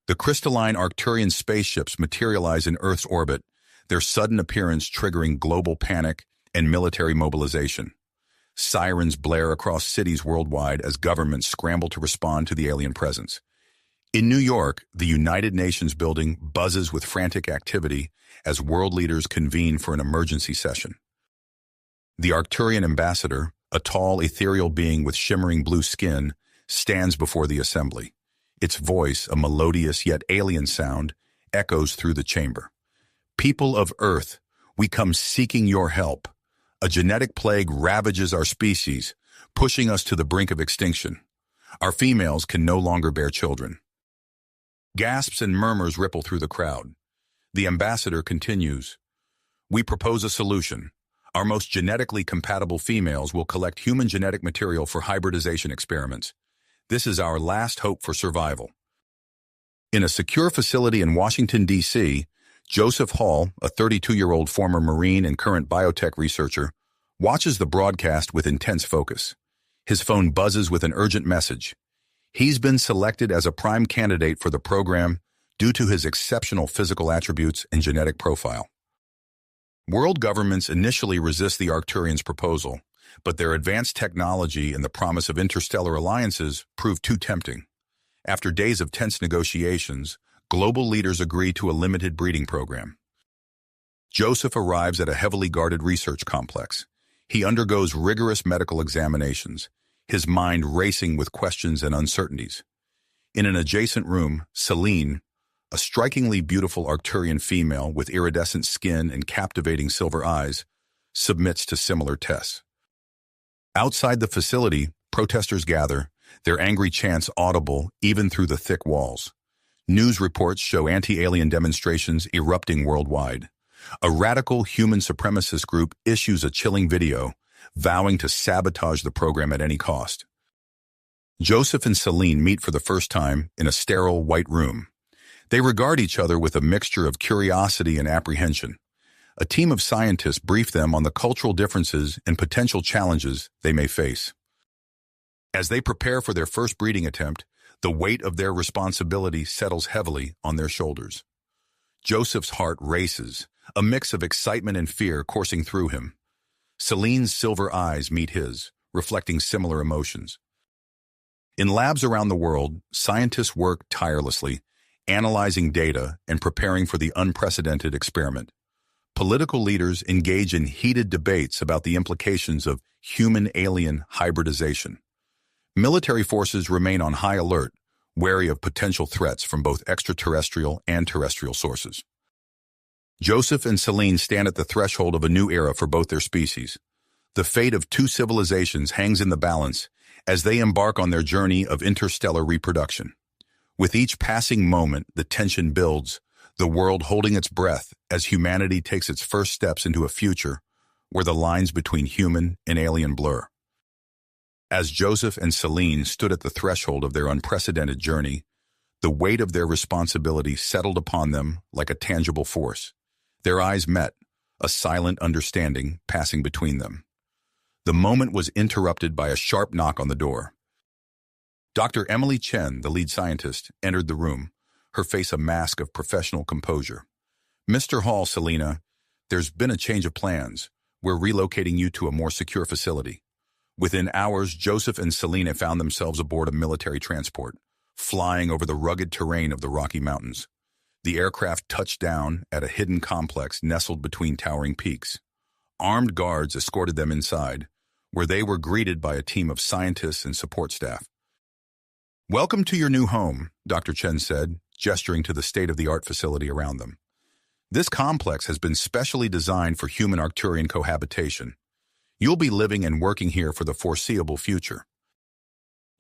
The crystalline Arcturian spaceships materialize in Earth's orbit, their sudden appearance triggering global panic and military mobilization. Sirens blare across cities worldwide as governments scramble to respond to the alien presence. In New York, the United Nations building buzzes with frantic activity as world leaders convene for an emergency session. The Arcturian ambassador, a tall, ethereal being with shimmering blue skin, stands before the assembly. Its voice, a melodious yet alien sound, echoes through the chamber. People of Earth, we come seeking your help. A genetic plague ravages our species, pushing us to the brink of extinction. Our females can no longer bear children. Gasps and murmurs ripple through the crowd. The ambassador continues, "We propose a solution. Our most genetically compatible females will collect human genetic material for hybridization experiments. This is our last hope for survival." In a secure facility in Washington, D.C., Joseph Hall, a 32-year-old former Marine and current biotech researcher, watches the broadcast with intense focus. His phone buzzes with an urgent message. He's been selected as a prime candidate for the program due to his exceptional physical attributes and genetic profile. World governments initially resist the Arcturians' proposal, but their advanced technology and the promise of interstellar alliances prove too tempting. After days of tense negotiations, global leaders agree to a limited breeding program. Joseph arrives at a heavily guarded research complex. He undergoes rigorous medical examinations, his mind racing with questions and uncertainties. In an adjacent room, Celine, a strikingly beautiful Arcturian female with iridescent skin and captivating silver eyes, submits to similar tests. Outside the facility, protesters gather, their angry chants audible even through the thick walls. News reports show anti-alien demonstrations erupting worldwide. A radical human supremacist group issues a chilling video, vowing to sabotage the program at any cost. Joseph and Celine meet for the first time in a sterile white room. They regard each other with a mixture of curiosity and apprehension. A team of scientists brief them on the cultural differences and potential challenges they may face. As they prepare for their first breeding attempt, the weight of their responsibility settles heavily on their shoulders. Joseph's heart races, a mix of excitement and fear coursing through him. Celine's silver eyes meet his, reflecting similar emotions. In labs around the world, scientists work tirelessly, analyzing data and preparing for the unprecedented experiment. Political leaders engage in heated debates about the implications of human-alien hybridization. Military forces remain on high alert, wary of potential threats from both extraterrestrial and terrestrial sources. Joseph and Celine stand at the threshold of a new era for both their species. The fate of two civilizations hangs in the balance as they embark on their journey of interstellar reproduction. With each passing moment, the tension builds, the world holding its breath as humanity takes its first steps into a future where the lines between human and alien blur. As Joseph and Celine stood at the threshold of their unprecedented journey, the weight of their responsibility settled upon them like a tangible force. Their eyes met, a silent understanding passing between them. The moment was interrupted by a sharp knock on the door. Dr. Emily Chen, the lead scientist, entered the room, her face a mask of professional composure. "Mr. Hall, Selena, there's been a change of plans. We're relocating you to a more secure facility." Within hours, Joseph and Selena found themselves aboard a military transport, flying over the rugged terrain of the Rocky Mountains. The aircraft touched down at a hidden complex nestled between towering peaks. Armed guards escorted them inside, where they were greeted by a team of scientists and support staff. "Welcome to your new home," Dr. Chen said, gesturing to the state-of-the-art facility around them. "This complex has been specially designed for human Arcturian cohabitation. You'll be living and working here for the foreseeable future."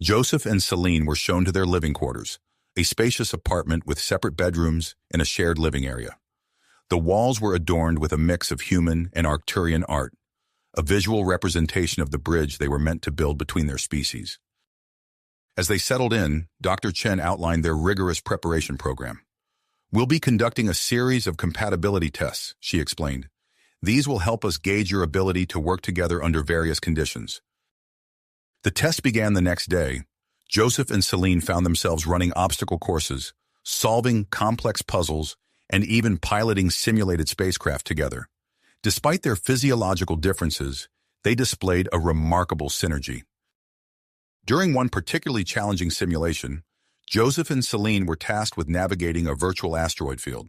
Joseph and Celine were shown to their living quarters, a spacious apartment with separate bedrooms and a shared living area. The walls were adorned with a mix of human and Arcturian art, a visual representation of the bridge they were meant to build between their species. As they settled in, Dr. Chen outlined their rigorous preparation program. "We'll be conducting a series of compatibility tests," she explained. "These will help us gauge your ability to work together under various conditions." The test began the next day. Joseph and Celine found themselves running obstacle courses, solving complex puzzles, and even piloting simulated spacecraft together. Despite their physiological differences, they displayed a remarkable synergy. During one particularly challenging simulation, Joseph and Celine were tasked with navigating a virtual asteroid field.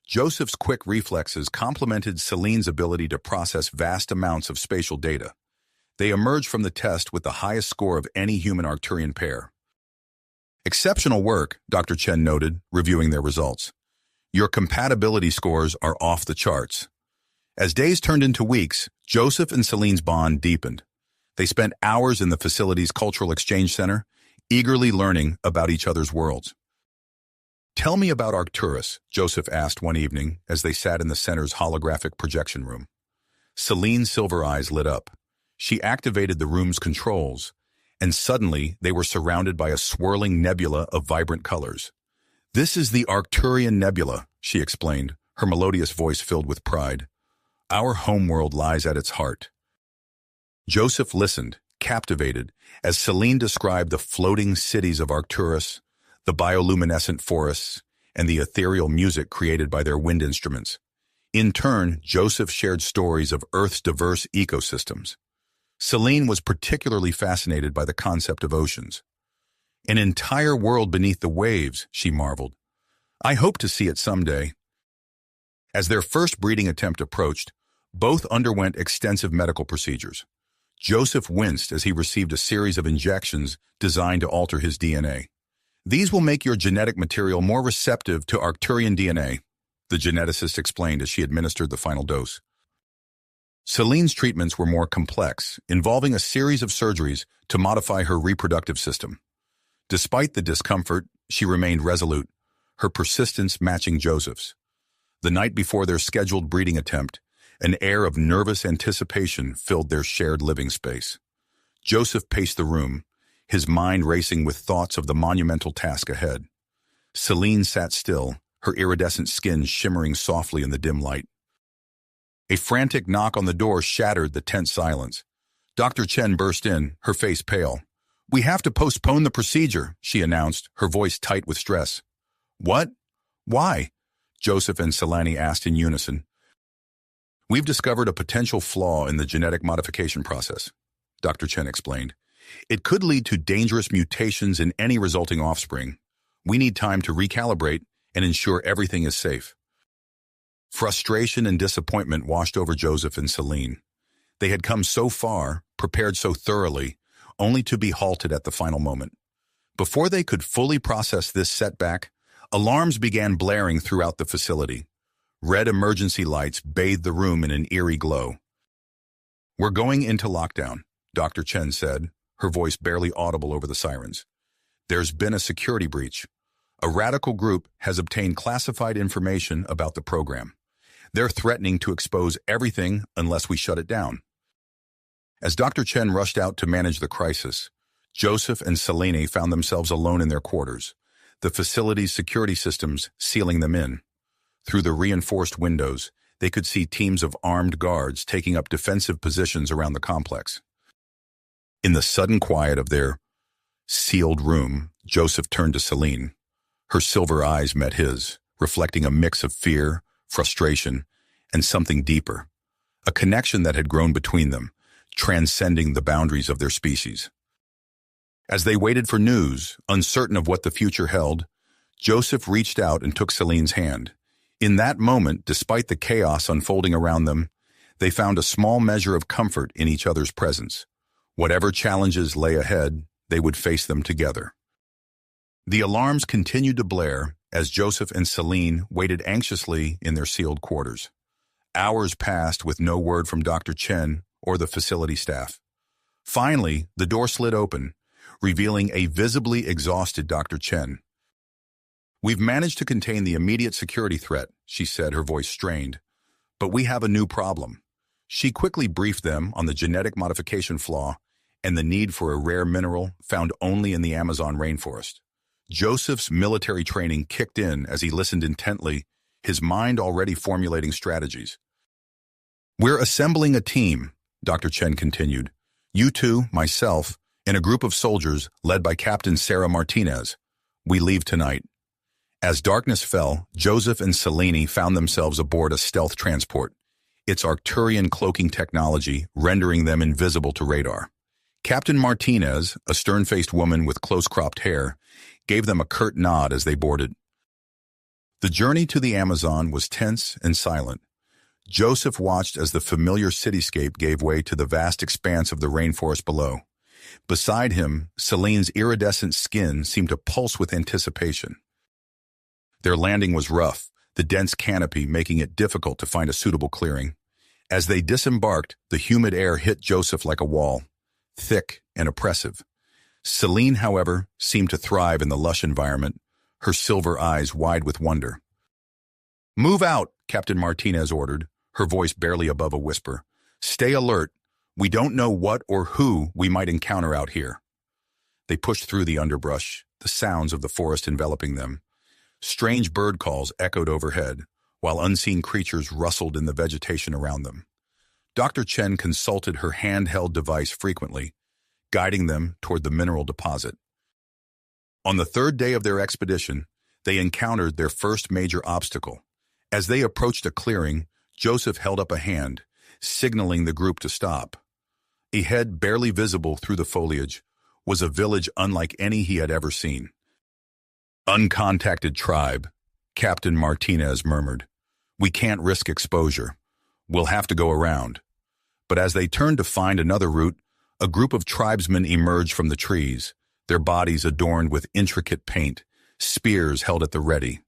Joseph's quick reflexes complemented Celine's ability to process vast amounts of spatial data. They emerged from the test with the highest score of any human Arcturian pair. "Exceptional work," Dr. Chen noted, reviewing their results. "Your compatibility scores are off the charts." As days turned into weeks, Joseph and Celine's bond deepened. They spent hours in the facility's Cultural Exchange Center, eagerly learning about each other's worlds. "Tell me about Arcturus," Joseph asked one evening as they sat in the center's holographic projection room. Celine's silver eyes lit up. She activated the room's controls, and suddenly they were surrounded by a swirling nebula of vibrant colors. "This is the Arcturian Nebula," she explained, her melodious voice filled with pride. "Our homeworld lies at its heart." Joseph listened, captivated, as Celine described the floating cities of Arcturus, the bioluminescent forests, and the ethereal music created by their wind instruments. In turn, Joseph shared stories of Earth's diverse ecosystems. Celine was particularly fascinated by the concept of oceans. "An entire world beneath the waves," she marveled. "I hope to see it someday." As their first breeding attempt approached, both underwent extensive medical procedures. Joseph winced as he received a series of injections designed to alter his DNA. "These will make your genetic material more receptive to Arcturian DNA," the geneticist explained as she administered the final dose. Celine's treatments were more complex, involving a series of surgeries to modify her reproductive system. Despite the discomfort, she remained resolute, her persistence matching Joseph's. The night before their scheduled breeding attempt, an air of nervous anticipation filled their shared living space. Joseph paced the room, his mind racing with thoughts of the monumental task ahead. Celine sat still, her iridescent skin shimmering softly in the dim light. A frantic knock on the door shattered the tense silence. Dr. Chen burst in, her face pale. "We have to postpone the procedure," she announced, her voice tight with stress. "What? Why?" Joseph and Celine asked in unison. "We've discovered a potential flaw in the genetic modification process," Dr. Chen explained. "It could lead to dangerous mutations in any resulting offspring. We need time to recalibrate and ensure everything is safe." Frustration and disappointment washed over Joseph and Celine. They had come so far, prepared so thoroughly, only to be halted at the final moment. Before they could fully process this setback, alarms began blaring throughout the facility. Red emergency lights bathed the room in an eerie glow. "We're going into lockdown," Dr. Chen said, her voice barely audible over the sirens. "There's been a security breach. A radical group has obtained classified information about the program. They're threatening to expose everything unless we shut it down." As Dr. Chen rushed out to manage the crisis, Joseph and Celine found themselves alone in their quarters, the facility's security systems sealing them in. Through the reinforced windows, they could see teams of armed guards taking up defensive positions around the complex. In the sudden quiet of their sealed room, Joseph turned to Celine. Her silver eyes met his, reflecting a mix of fear, frustration, and something deeper, a connection that had grown between them, transcending the boundaries of their species. As they waited for news, uncertain of what the future held, Joseph reached out and took Celine's hand. In that moment, despite the chaos unfolding around them, they found a small measure of comfort in each other's presence. Whatever challenges lay ahead, they would face them together. The alarms continued to blare as Joseph and Celine waited anxiously in their sealed quarters. Hours passed with no word from Dr. Chen or the facility staff. Finally, the door slid open, revealing a visibly exhausted Dr. Chen. "We've managed to contain the immediate security threat," she said, her voice strained. "But we have a new problem." She quickly briefed them on the genetic modification flaw and the need for a rare mineral found only in the Amazon rainforest. Joseph's military training kicked in as he listened intently, his mind already formulating strategies. "We're assembling a team," Dr. Chen continued. "You two, myself, and a group of soldiers led by Captain Sarah Martinez. We leave tonight." As darkness fell, Joseph and Selene found themselves aboard a stealth transport, its Arcturian cloaking technology rendering them invisible to radar. Captain Martinez, a stern-faced woman with close-cropped hair, gave them a curt nod as they boarded. The journey to the Amazon was tense and silent. Joseph watched as the familiar cityscape gave way to the vast expanse of the rainforest below. Beside him, Selene's iridescent skin seemed to pulse with anticipation. Their landing was rough, the dense canopy making it difficult to find a suitable clearing. As they disembarked, the humid air hit Joseph like a wall, thick and oppressive. Selene, however, seemed to thrive in the lush environment, her silver eyes wide with wonder. "Move out," Captain Martinez ordered, her voice barely above a whisper. "Stay alert. We don't know what or who we might encounter out here." They pushed through the underbrush, the sounds of the forest enveloping them. Strange bird calls echoed overhead, while unseen creatures rustled in the vegetation around them. Dr. Chen consulted her handheld device frequently, guiding them toward the mineral deposit. On the third day of their expedition, they encountered their first major obstacle. As they approached a clearing, Joseph held up a hand, signaling the group to stop. Ahead, barely visible through the foliage, was a village unlike any he had ever seen. "Uncontacted tribe," Captain Martinez murmured. "We can't risk exposure. We'll have to go around." But as they turned to find another route, a group of tribesmen emerged from the trees, their bodies adorned with intricate paint, spears held at the ready.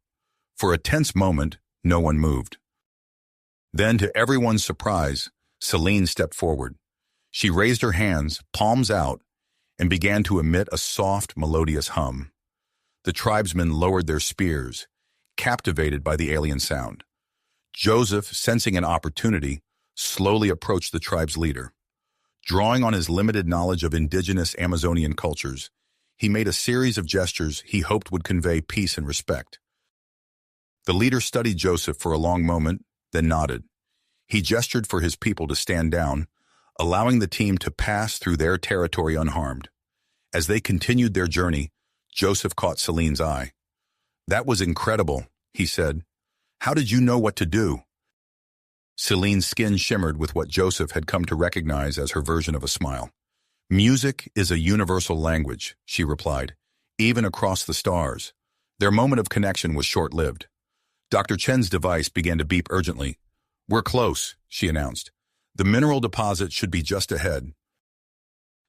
For a tense moment, no one moved. Then, to everyone's surprise, Selene stepped forward. She raised her hands, palms out, and began to emit a soft, melodious hum. The tribesmen lowered their spears, captivated by the alien sound. Joseph, sensing an opportunity, slowly approached the tribe's leader. Drawing on his limited knowledge of indigenous Amazonian cultures, he made a series of gestures he hoped would convey peace and respect. The leader studied Joseph for a long moment, then nodded. He gestured for his people to stand down, allowing the team to pass through their territory unharmed. As they continued their journey, Joseph caught Selene's eye. "That was incredible," he said. "How did you know what to do?" Selene's skin shimmered with what Joseph had come to recognize as her version of a smile. "Music is a universal language," she replied, "even across the stars." Their moment of connection was short-lived. Dr. Chen's device began to beep urgently. "We're close," she announced. "The mineral deposit should be just ahead."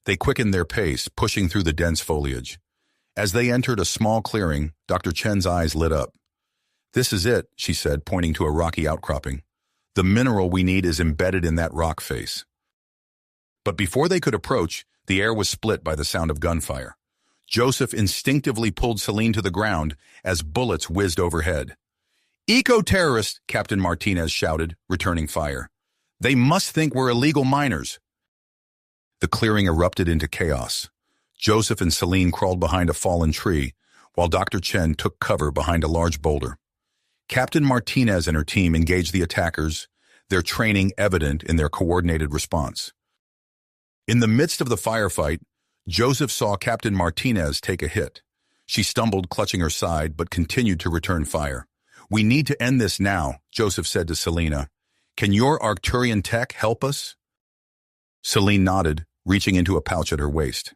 They quickened their pace, pushing through the dense foliage. As they entered a small clearing, Dr. Chen's eyes lit up. "This is it," she said, pointing to a rocky outcropping. "The mineral we need is embedded in that rock face." But before they could approach, the air was split by the sound of gunfire. Joseph instinctively pulled Selene to the ground as bullets whizzed overhead. "Eco-terrorists!" Captain Martinez shouted, returning fire. "They must think we're illegal miners." The clearing erupted into chaos. Joseph and Selene crawled behind a fallen tree, while Dr. Chen took cover behind a large boulder. Captain Martinez and her team engaged the attackers, their training evident in their coordinated response. In the midst of the firefight, Joseph saw Captain Martinez take a hit. She stumbled, clutching her side, but continued to return fire. "We need to end this now," Joseph said to Selena. "Can your Arcturian tech help us?" Selene nodded, reaching into a pouch at her waist.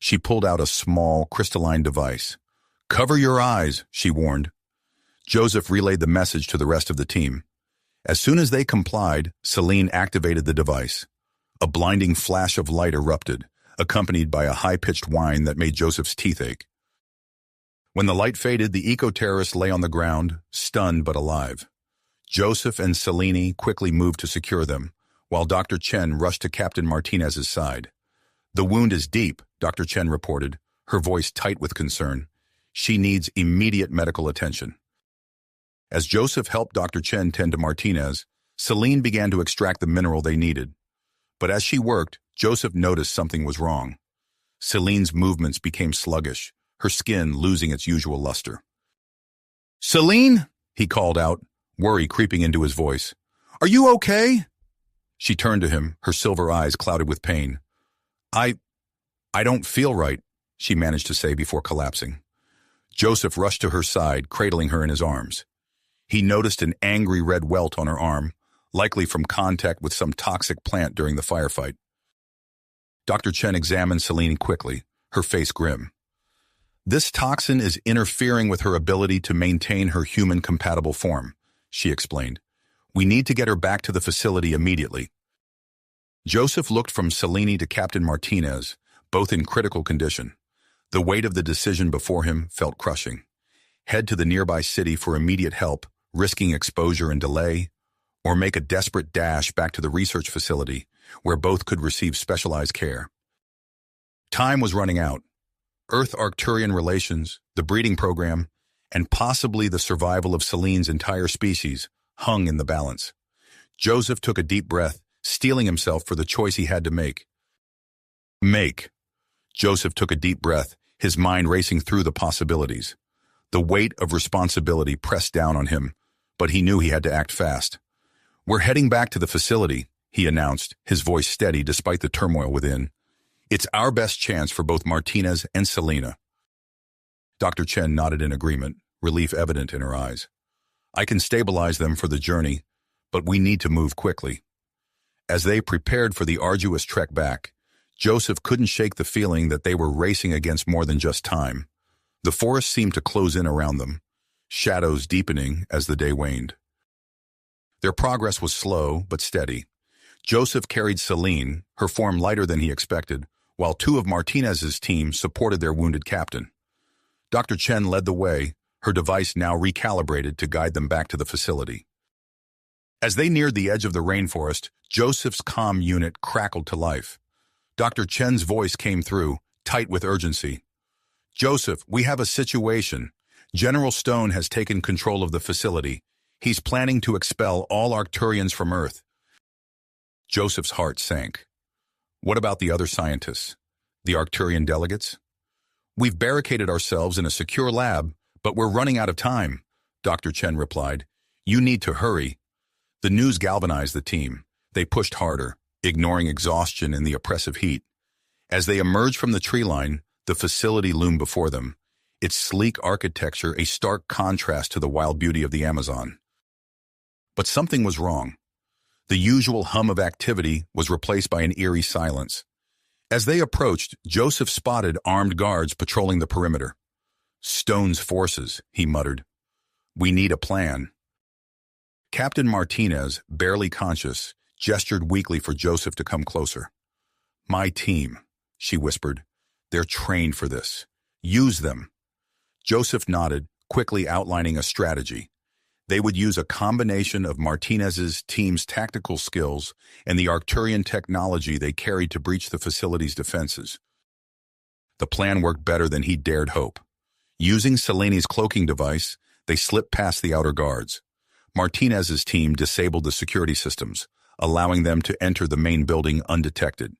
She pulled out a small, crystalline device. "Cover your eyes," she warned. Joseph relayed the message to the rest of the team. As soon as they complied, Selene activated the device. A blinding flash of light erupted, accompanied by a high-pitched whine that made Joseph's teeth ache. When the light faded, the eco-terrorists lay on the ground, stunned but alive. Joseph and Selene quickly moved to secure them, while Dr. Chen rushed to Captain Martinez's side. "The wound is deep," Dr. Chen reported, her voice tight with concern. "She needs immediate medical attention." As Joseph helped Dr. Chen tend to Martinez, Selene began to extract the mineral they needed. But as she worked, Joseph noticed something was wrong. Selene's movements became sluggish, her skin losing its usual luster. "Selene?" he called out, worry creeping into his voice. "Are you okay?" She turned to him, her silver eyes clouded with pain. I don't feel right," she managed to say before collapsing. Joseph rushed to her side, cradling her in his arms. He noticed an angry red welt on her arm, likely from contact with some toxic plant during the firefight. Dr. Chen examined Celine quickly, her face grim. This toxin is interfering with her ability to maintain her human-compatible form, she explained. We need to get her back to the facility immediately. Joseph looked from Celine to Captain Martinez, both in critical condition. The weight of the decision before him felt crushing. Head to the nearby city for immediate help, risking exposure and delay, or make a desperate dash back to the research facility, where both could receive specialized care. Time was running out. Earth-Arcturian relations, the breeding program, and possibly the survival of Celine's entire species hung in the balance. Joseph took a deep breath, steeling himself for the choice he had to make. Joseph took a deep breath, his mind racing through the possibilities. The weight of responsibility pressed down on him, but he knew he had to act fast. We're heading back to the facility, he announced, his voice steady despite the turmoil within. It's our best chance for both Martinez and Selena. Dr. Chen nodded in agreement, relief evident in her eyes. I can stabilize them for the journey, but we need to move quickly. As they prepared for the arduous trek back, Joseph couldn't shake the feeling that they were racing against more than just time. The forest seemed to close in around them, shadows deepening as the day waned. Their progress was slow but steady. Joseph carried Celine, her form lighter than he expected, while two of Martinez's team supported their wounded captain. Dr. Chen led the way, her device now recalibrated to guide them back to the facility. As they neared the edge of the rainforest, Joseph's comm unit crackled to life. Dr. Chen's voice came through, tight with urgency. Joseph, we have a situation. General Stone has taken control of the facility. He's planning to expel all Arcturians from Earth. Joseph's heart sank. What about the other scientists? The Arcturian delegates? We've barricaded ourselves in a secure lab, but we're running out of time, Dr. Chen replied. You need to hurry. The news galvanized the team. They pushed harder, ignoring exhaustion and the oppressive heat. As they emerged from the tree line, the facility loomed before them, its sleek architecture a stark contrast to the wild beauty of the Amazon. But something was wrong. The usual hum of activity was replaced by an eerie silence. As they approached, Joseph spotted armed guards patrolling the perimeter. Stone's forces, he muttered. We need a plan. Captain Martinez, barely conscious, gestured weakly for Joseph to come closer. My team, she whispered. They're trained for this. Use them. Joseph nodded, quickly outlining a strategy. They would use a combination of Martinez's team's tactical skills and the Arcturian technology they carried to breach the facility's defenses. The plan worked better than he dared hope. Using Selene's cloaking device, they slipped past the outer guards. Martinez's team disabled the security systems, allowing them to enter the main building undetected.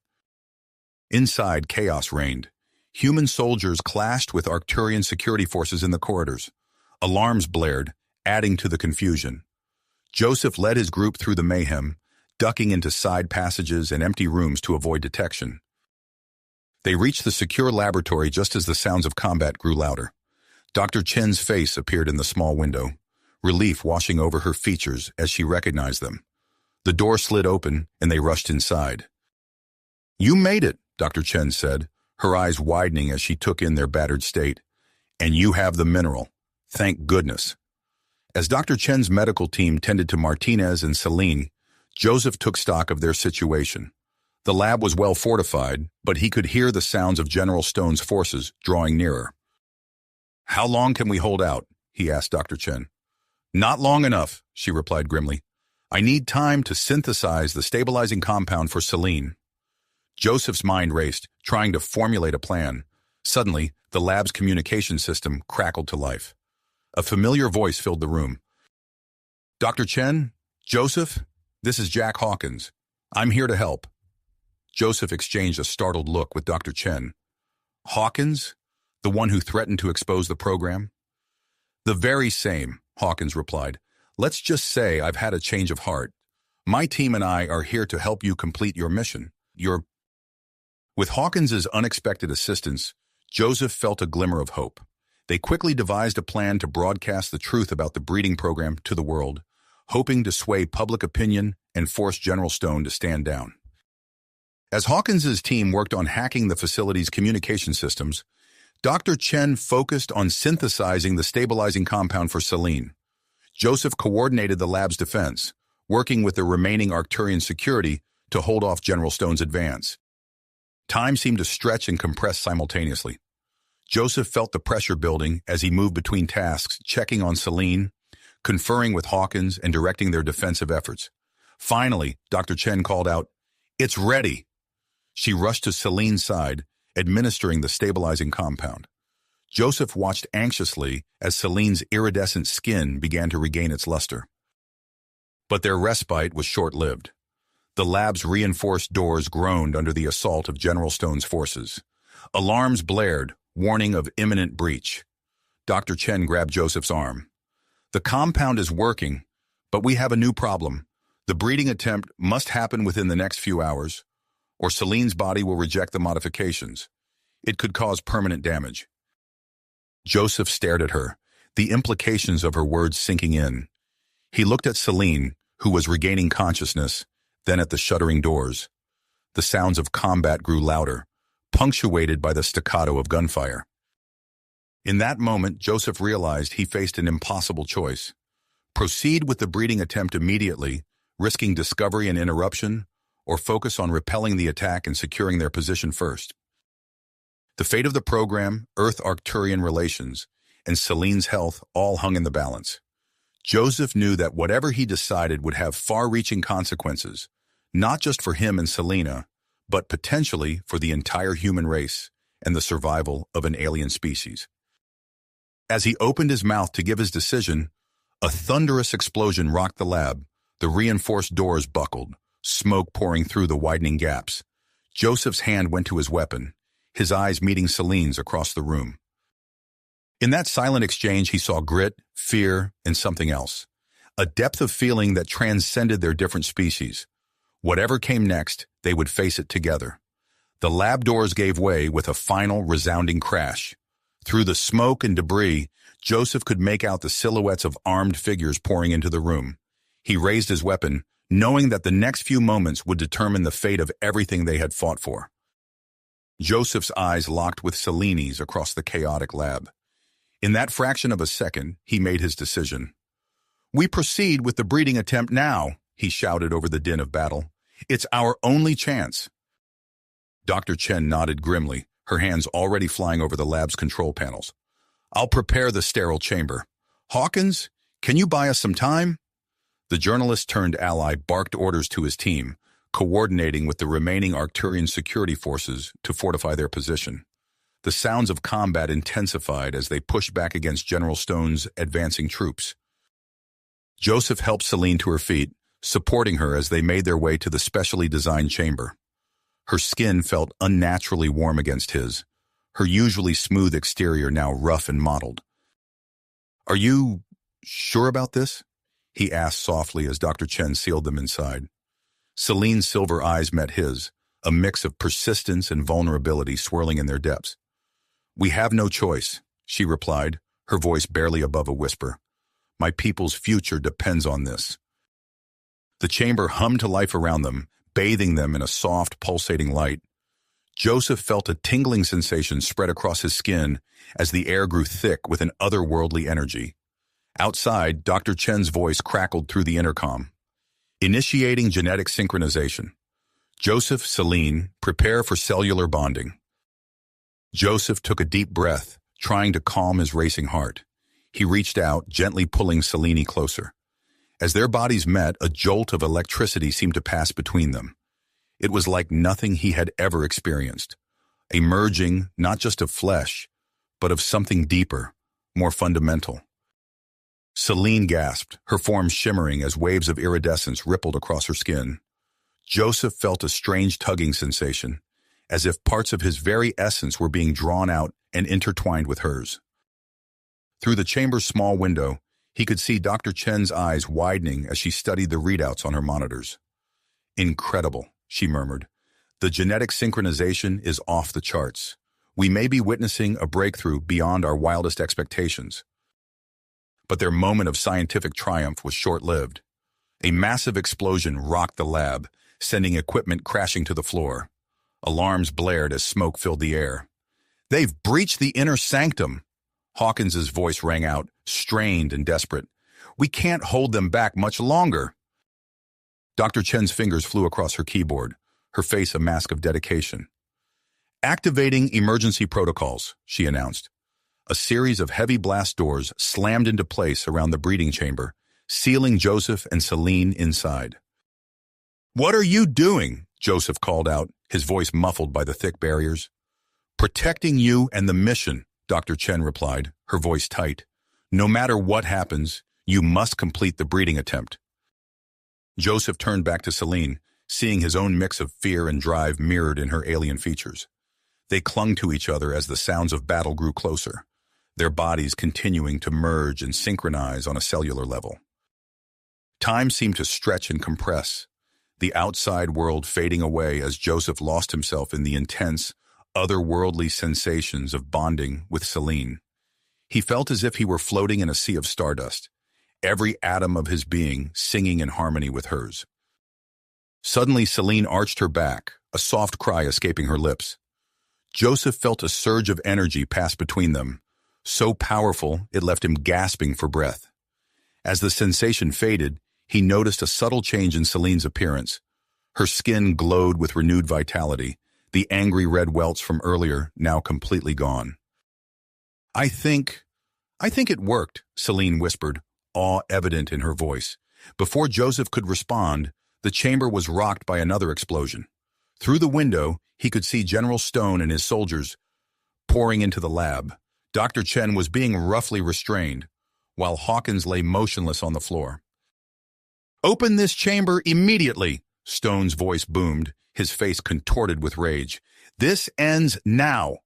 Inside, chaos reigned. Human soldiers clashed with Arcturian security forces in the corridors. Alarms blared, adding to the confusion. Joseph led his group through the mayhem, ducking into side passages and empty rooms to avoid detection. They reached the secure laboratory just as the sounds of combat grew louder. Dr. Chen's face appeared in the small window, relief washing over her features as she recognized them. The door slid open, and they rushed inside. You made it, Dr. Chen said, her eyes widening as she took in their battered state. And you have the mineral. Thank goodness. As Dr. Chen's medical team tended to Martinez and Celine, Joseph took stock of their situation. The lab was well fortified, but he could hear the sounds of General Stone's forces drawing nearer. How long can we hold out? He asked Dr. Chen. Not long enough, she replied grimly. I need time to synthesize the stabilizing compound for Celine. Joseph's mind raced, trying to formulate a plan. Suddenly, the lab's communication system crackled to life. A familiar voice filled the room. Dr. Chen? Joseph? This is Jack Hawkins. I'm here to help. Joseph exchanged a startled look with Dr. Chen. Hawkins? The one who threatened to expose the program? The very same, Hawkins replied. Let's just say I've had a change of heart. My team and I are here to help you complete your mission. With Hawkins's unexpected assistance, Joseph felt a glimmer of hope. They quickly devised a plan to broadcast the truth about the breeding program to the world, hoping to sway public opinion and force General Stone to stand down. As Hawkins's team worked on hacking the facility's communication systems, Dr. Chen focused on synthesizing the stabilizing compound for Selene. Joseph coordinated the lab's defense, working with the remaining Arcturian security to hold off General Stone's advance. Time seemed to stretch and compress simultaneously. Joseph felt the pressure building as he moved between tasks, checking on Selene, conferring with Hawkins, and directing their defensive efforts. Finally, Dr. Chen called out, "It's ready!" She rushed to Selene's side, administering the stabilizing compound. Joseph watched anxiously as Selene's iridescent skin began to regain its luster. But their respite was short-lived. The lab's reinforced doors groaned under the assault of General Stone's forces. Alarms blared, warning of imminent breach. Dr. Chen grabbed Joseph's arm. "The compound is working, but we have a new problem. The breeding attempt must happen within the next few hours, or Selene's body will reject the modifications. It could cause permanent damage." Joseph stared at her, the implications of her words sinking in. He looked at Selene, who was regaining consciousness, then at the shuddering doors. The sounds of combat grew louder, punctuated by the staccato of gunfire. In that moment, Joseph realized he faced an impossible choice. Proceed with the breeding attempt immediately, risking discovery and interruption, or focus on repelling the attack and securing their position first. The fate of the program, Earth-Arcturian relations, and Selene's health all hung in the balance. Joseph knew that whatever he decided would have far-reaching consequences, not just for him and Selena, but potentially for the entire human race and the survival of an alien species. As he opened his mouth to give his decision, a thunderous explosion rocked the lab. The reinforced doors buckled, smoke pouring through the widening gaps. Joseph's hand went to his weapon, his eyes meeting Selene's across the room. In that silent exchange, he saw grit, fear, and something else. A depth of feeling that transcended their different species. Whatever came next, they would face it together. The lab doors gave way with a final, resounding crash. Through the smoke and debris, Joseph could make out the silhouettes of armed figures pouring into the room. He raised his weapon, knowing that the next few moments would determine the fate of everything they had fought for. Joseph's eyes locked with Selene's across the chaotic lab. In that fraction of a second, he made his decision. "We proceed with the breeding attempt now," he shouted over the din of battle. "It's our only chance." Dr. Chen nodded grimly, her hands already flying over the lab's control panels. "I'll prepare the sterile chamber. Hawkins, can you buy us some time?" The journalist-turned-ally barked orders to his team, coordinating with the remaining Arcturian security forces to fortify their position. The sounds of combat intensified as they pushed back against General Stone's advancing troops. Joseph helped Selene to her feet, supporting her as they made their way to the specially designed chamber. Her skin felt unnaturally warm against his, her usually smooth exterior now rough and mottled. "Are you sure about this?" he asked softly as Dr. Chen sealed them inside. Selene's silver eyes met his, a mix of persistence and vulnerability swirling in their depths. "We have no choice," she replied, her voice barely above a whisper. "My people's future depends on this." The chamber hummed to life around them, bathing them in a soft, pulsating light. Joseph felt a tingling sensation spread across his skin as the air grew thick with an otherworldly energy. Outside, Dr. Chen's voice crackled through the intercom. "Initiating genetic synchronization. Joseph, Selene, prepare for cellular bonding." Joseph took a deep breath, trying to calm his racing heart. He reached out, gently pulling Selene closer. As their bodies met, a jolt of electricity seemed to pass between them. It was like nothing he had ever experienced. A merging, not just of flesh, but of something deeper, more fundamental. Selene gasped, her form shimmering as waves of iridescence rippled across her skin. Joseph felt a strange tugging sensation, as if parts of his very essence were being drawn out and intertwined with hers. Through the chamber's small window, he could see Dr. Chen's eyes widening as she studied the readouts on her monitors. "Incredible," she murmured. "The genetic synchronization is off the charts. We may be witnessing a breakthrough beyond our wildest expectations. But their moment of scientific triumph was short-lived. A massive explosion rocked the lab, sending equipment crashing to the floor. Alarms blared as smoke filled the air. "They've breached the inner sanctum!" Hawkins's voice rang out, strained and desperate. "We can't hold them back much longer." Dr. Chen's fingers flew across her keyboard, her face a mask of dedication. "Activating emergency protocols," she announced. A series of heavy blast doors slammed into place around the breeding chamber, sealing Joseph and Celine inside. "What are you doing?" Joseph called out, his voice muffled by the thick barriers. "Protecting you and the mission," Dr. Chen replied, her voice tight. "No matter what happens, you must complete the breeding attempt." Joseph turned back to Celine, seeing his own mix of fear and drive mirrored in her alien features. They clung to each other as the sounds of battle grew closer, their bodies continuing to merge and synchronize on a cellular level. Time seemed to stretch and compress, the outside world fading away as Joseph lost himself in the intense, otherworldly sensations of bonding with Celine. He felt as if he were floating in a sea of stardust, every atom of his being singing in harmony with hers. Suddenly, Celine arched her back, a soft cry escaping her lips. Joseph felt a surge of energy pass between them, so powerful it left him gasping for breath. As the sensation faded, he noticed a subtle change in Celine's appearance. Her skin glowed with renewed vitality, the angry red welts from earlier now completely gone. I think it worked," Celine whispered, awe evident in her voice. Before Joseph could respond, the chamber was rocked by another explosion. Through the window, he could see General Stone and his soldiers pouring into the lab. Dr. Chen was being roughly restrained, while Hawkins lay motionless on the floor. "Open this chamber immediately," Stone's voice boomed, his face contorted with rage. "This ends now."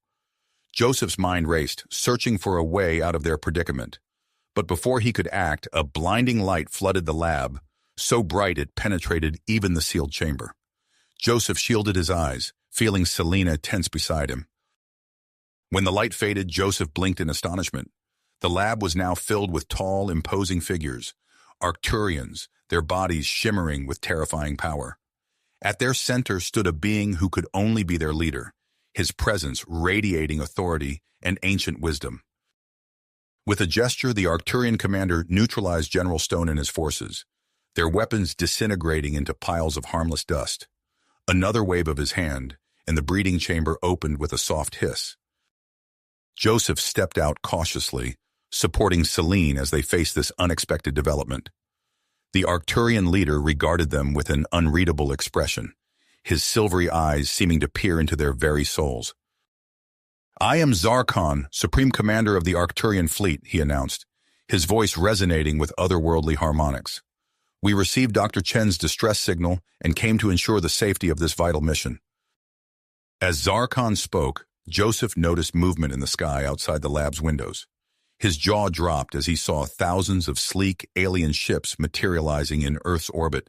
Joseph's mind raced, searching for a way out of their predicament. But before he could act, a blinding light flooded the lab, so bright it penetrated even the sealed chamber. Joseph shielded his eyes, feeling Selena tense beside him. When the light faded, Joseph blinked in astonishment. The lab was now filled with tall, imposing figures, Arcturians, their bodies shimmering with terrifying power. At their center stood a being who could only be their leader, his presence radiating authority and ancient wisdom. With a gesture, the Arcturian commander neutralized General Stone and his forces, their weapons disintegrating into piles of harmless dust. Another wave of his hand, and the breeding chamber opened with a soft hiss. Joseph stepped out cautiously, supporting Celine as they faced this unexpected development. The Arcturian leader regarded them with an unreadable expression, his silvery eyes seeming to peer into their very souls. "I am Zarkon, Supreme Commander of the Arcturian fleet," he announced, his voice resonating with otherworldly harmonics. "We received Dr. Chen's distress signal and came to ensure the safety of this vital mission." As Zarkon spoke, Joseph noticed movement in the sky outside the lab's windows. His jaw dropped as he saw thousands of sleek, alien ships materializing in Earth's orbit,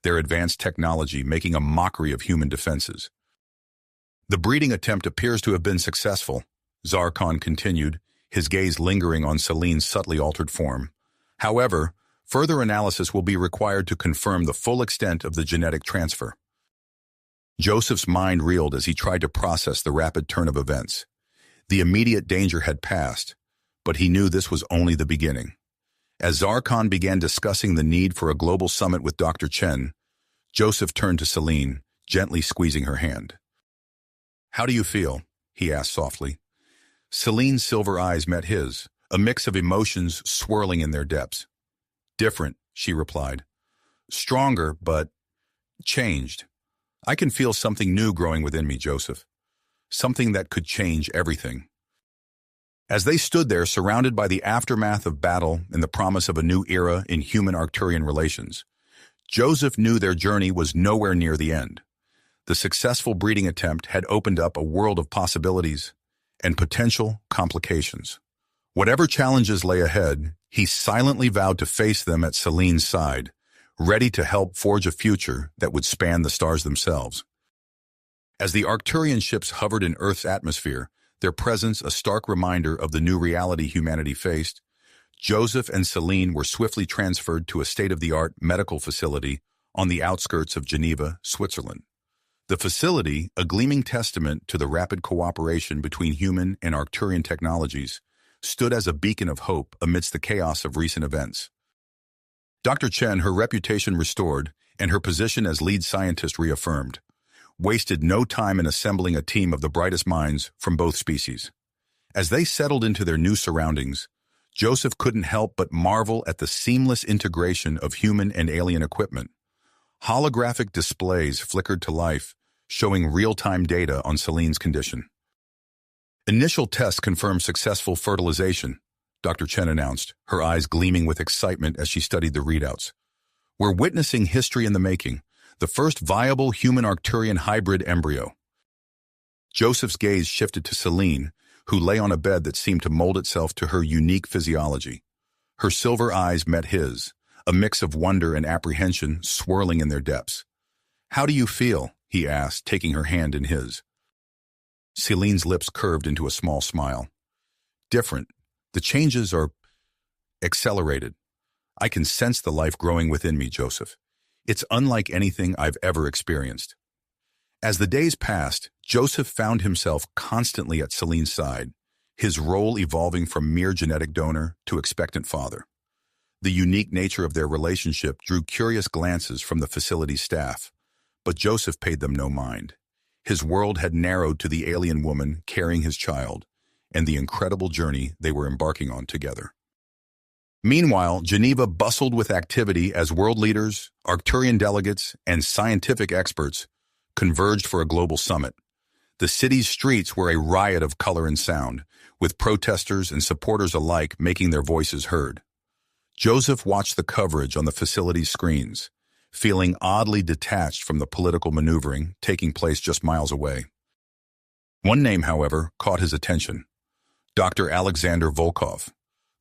their advanced technology making a mockery of human defenses. "The breeding attempt appears to have been successful," Zarkon continued, his gaze lingering on Celine's subtly altered form. "However, further analysis will be required to confirm the full extent of the genetic transfer." Joseph's mind reeled as he tried to process the rapid turn of events. The immediate danger had passed, but he knew this was only the beginning. As Zarkon began discussing the need for a global summit with Dr. Chen, Joseph turned to Celine, gently squeezing her hand. "How do you feel?" he asked softly. Celine's silver eyes met his, a mix of emotions swirling in their depths. "Different," she replied. "Stronger, but changed. I can feel something new growing within me, Joseph. Something that could change everything." As they stood there, surrounded by the aftermath of battle and the promise of a new era in human-Arcturian relations, Joseph knew their journey was nowhere near the end. The successful breeding attempt had opened up a world of possibilities and potential complications. Whatever challenges lay ahead, he silently vowed to face them at Celine's side, ready to help forge a future that would span the stars themselves. As the Arcturian ships hovered in Earth's atmosphere, their presence a stark reminder of the new reality humanity faced. Joseph and Celine were swiftly transferred to a state-of-the-art medical facility on the outskirts of Geneva, Switzerland. The facility, a gleaming testament to the rapid cooperation between human and Arcturian technologies, stood as a beacon of hope amidst the chaos of recent events. Dr. Chen, her reputation restored and her position as lead scientist reaffirmed, wasted no time in assembling a team of the brightest minds from both species. As they settled into their new surroundings, Joseph couldn't help but marvel at the seamless integration of human and alien equipment. Holographic displays flickered to life, showing real-time data on Celine's condition. Initial tests confirmed successful fertilization, Dr. Chen announced, her eyes gleaming with excitement as she studied the readouts. We're witnessing history in the making, the first viable human Arcturian hybrid embryo. Joseph's gaze shifted to Celine, who lay on a bed that seemed to mold itself to her unique physiology. Her silver eyes met his, a mix of wonder and apprehension swirling in their depths. "How do you feel?" he asked, taking her hand in his. Celine's lips curved into a small smile. "Different. The changes are accelerated. I can sense the life growing within me, Joseph. It's unlike anything I've ever experienced." As the days passed, Joseph found himself constantly at Celine's side, his role evolving from mere genetic donor to expectant father. The unique nature of their relationship drew curious glances from the facility's staff, but Joseph paid them no mind. His world had narrowed to the alien woman carrying his child and the incredible journey they were embarking on together. Meanwhile, Geneva bustled with activity as world leaders, Arcturian delegates, and scientific experts converged for a global summit. The city's streets were a riot of color and sound, with protesters and supporters alike making their voices heard. Joseph watched the coverage on the facility's screens, feeling oddly detached from the political maneuvering taking place just miles away. One name, however, caught his attention: Dr. Alexander Volkov.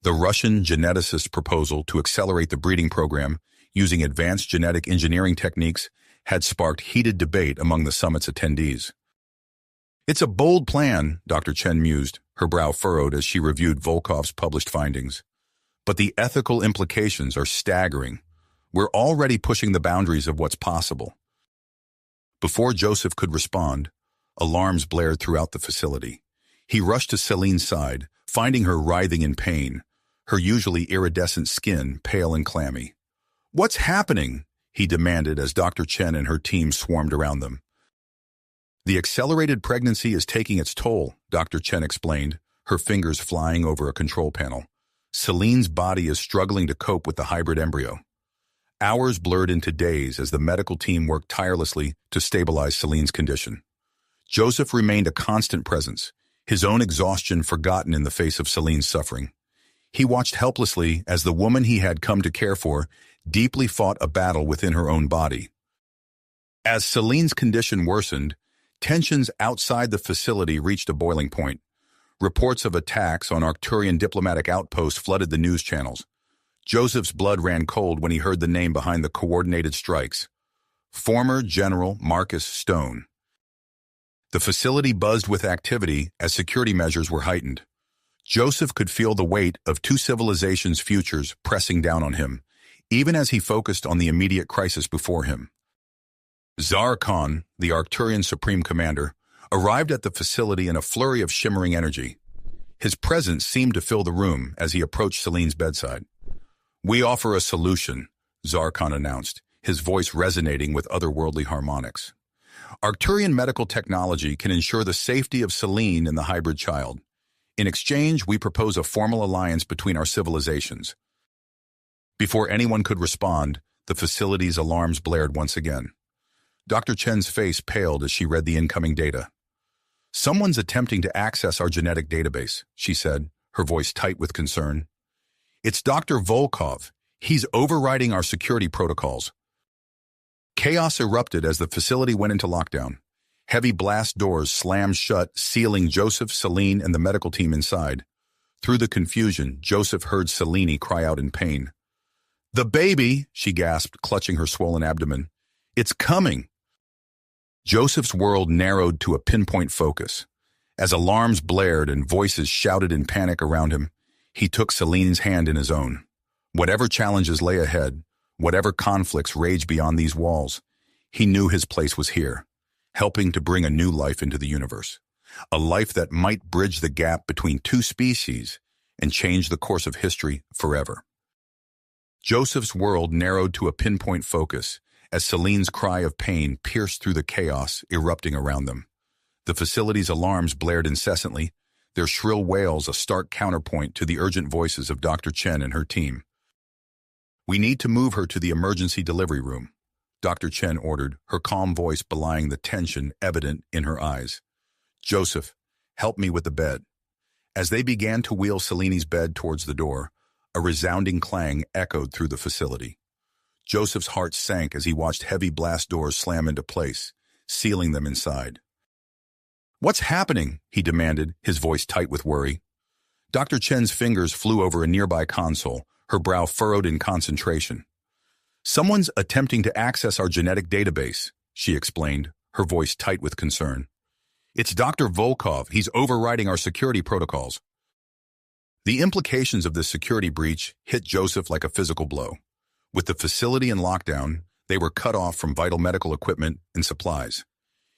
The Russian geneticist's proposal to accelerate the breeding program using advanced genetic engineering techniques had sparked heated debate among the summit's attendees. "It's a bold plan," Dr. Chen mused, her brow furrowed as she reviewed Volkov's published findings. "But the ethical implications are staggering. We're already pushing the boundaries of what's possible." Before Joseph could respond, alarms blared throughout the facility. He rushed to Celine's side, finding her writhing in pain, her usually iridescent skin pale and clammy. "What's happening?" he demanded as Dr. Chen and her team swarmed around them. "The accelerated pregnancy is taking its toll," Dr. Chen explained, her fingers flying over a control panel. "Celine's body is struggling to cope with the hybrid embryo." Hours blurred into days as the medical team worked tirelessly to stabilize Celine's condition. Joseph remained a constant presence, his own exhaustion forgotten in the face of Celine's suffering. He watched helplessly as the woman he had come to care for deeply fought a battle within her own body. As Celine's condition worsened, tensions outside the facility reached a boiling point. Reports of attacks on Arcturian diplomatic outposts flooded the news channels. Joseph's blood ran cold when he heard the name behind the coordinated strikes: former General Marcus Stone. The facility buzzed with activity as security measures were heightened. Joseph could feel the weight of two civilizations' futures pressing down on him, even as he focused on the immediate crisis before him. Zar Khan, the Arcturian Supreme Commander, arrived at the facility in a flurry of shimmering energy. His presence seemed to fill the room as he approached Celine's bedside. "We offer a solution," Zar Khan announced, his voice resonating with otherworldly harmonics. "Arcturian medical technology can ensure the safety of Celine and the hybrid child. In exchange, we propose a formal alliance between our civilizations." Before anyone could respond, the facility's alarms blared once again. Dr. Chen's face paled as she read the incoming data. "Someone's attempting to access our genetic database," she said, her voice tight with concern. "It's Dr. Volkov. He's overriding our security protocols." Chaos erupted as the facility went into lockdown. Heavy blast doors slammed shut, sealing Joseph, Celine, and the medical team inside. Through the confusion, Joseph heard Celine cry out in pain. "The baby!" she gasped, clutching her swollen abdomen. "It's coming!" Joseph's world narrowed to a pinpoint focus. As alarms blared and voices shouted in panic around him, he took Celine's hand in his own. Whatever challenges lay ahead, whatever conflicts raged beyond these walls, he knew his place was here, helping to bring a new life into the universe. A life that might bridge the gap between two species and change the course of history forever. Joseph's world narrowed to a pinpoint focus as Celine's cry of pain pierced through the chaos erupting around them. The facility's alarms blared incessantly, their shrill wails a stark counterpoint to the urgent voices of Dr. Chen and her team. "We need to move her to the emergency delivery room," Dr. Chen ordered, her calm voice belying the tension evident in her eyes. "Joseph, help me with the bed." As they began to wheel Celine's bed towards the door, a resounding clang echoed through the facility. Joseph's heart sank as he watched heavy blast doors slam into place, sealing them inside. "What's happening?" he demanded, his voice tight with worry. Dr. Chen's fingers flew over a nearby console, her brow furrowed in concentration. "Someone's attempting to access our genetic database," she explained, her voice tight with concern. "It's Dr. Volkov. He's overriding our security protocols." The implications of this security breach hit Joseph like a physical blow. With the facility in lockdown, they were cut off from vital medical equipment and supplies.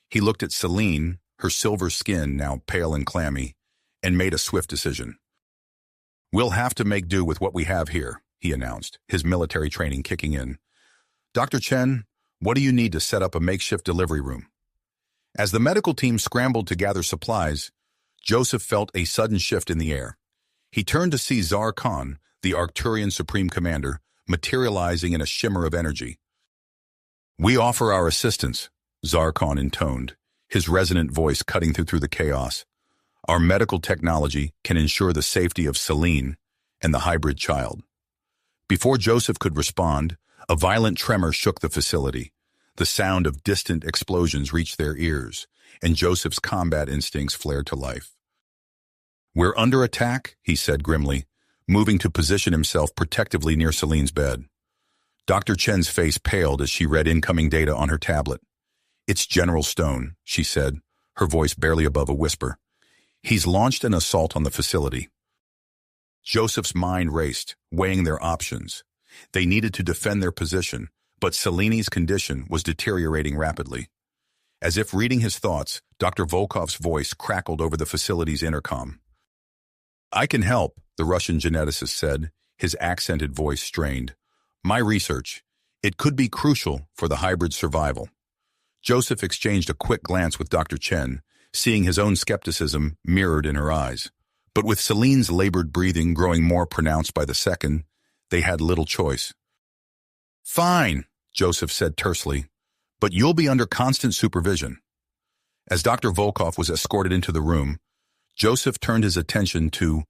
He looked at Celine, her silver skin now pale and clammy, and made a swift decision. "We'll have to make do with what we have here," he announced, his military training kicking in. "Dr. Chen, what do you need to set up a makeshift delivery room?" As the medical team scrambled to gather supplies, Joseph felt a sudden shift in the air. He turned to see Zar Khan, the Arcturian Supreme Commander, materializing in a shimmer of energy. "We offer our assistance," Zar Khan intoned, his resonant voice cutting through the chaos. "Our medical technology can ensure the safety of Celine and the hybrid child." Before Joseph could respond, a violent tremor shook the facility. The sound of distant explosions reached their ears, and Joseph's combat instincts flared to life. "We're under attack," he said grimly, moving to position himself protectively near Celine's bed. Dr. Chen's face paled as she read incoming data on her tablet. "It's General Stone," she said, her voice barely above a whisper. "He's launched an assault on the facility." Joseph's mind raced, weighing their options. They needed to defend their position, but Celine's condition was deteriorating rapidly. As if reading his thoughts, Dr. Volkov's voice crackled over the facility's intercom. "I can help," the Russian geneticist said, his accented voice strained. "My research. It could be crucial for the hybrid's survival." Joseph exchanged a quick glance with Dr. Chen, seeing his own skepticism mirrored in her eyes. But with Celine's labored breathing growing more pronounced by the second, they had little choice. "Fine," Joseph said tersely, "but you'll be under constant supervision." As Dr. Volkov was escorted into the room, Joseph turned his attention to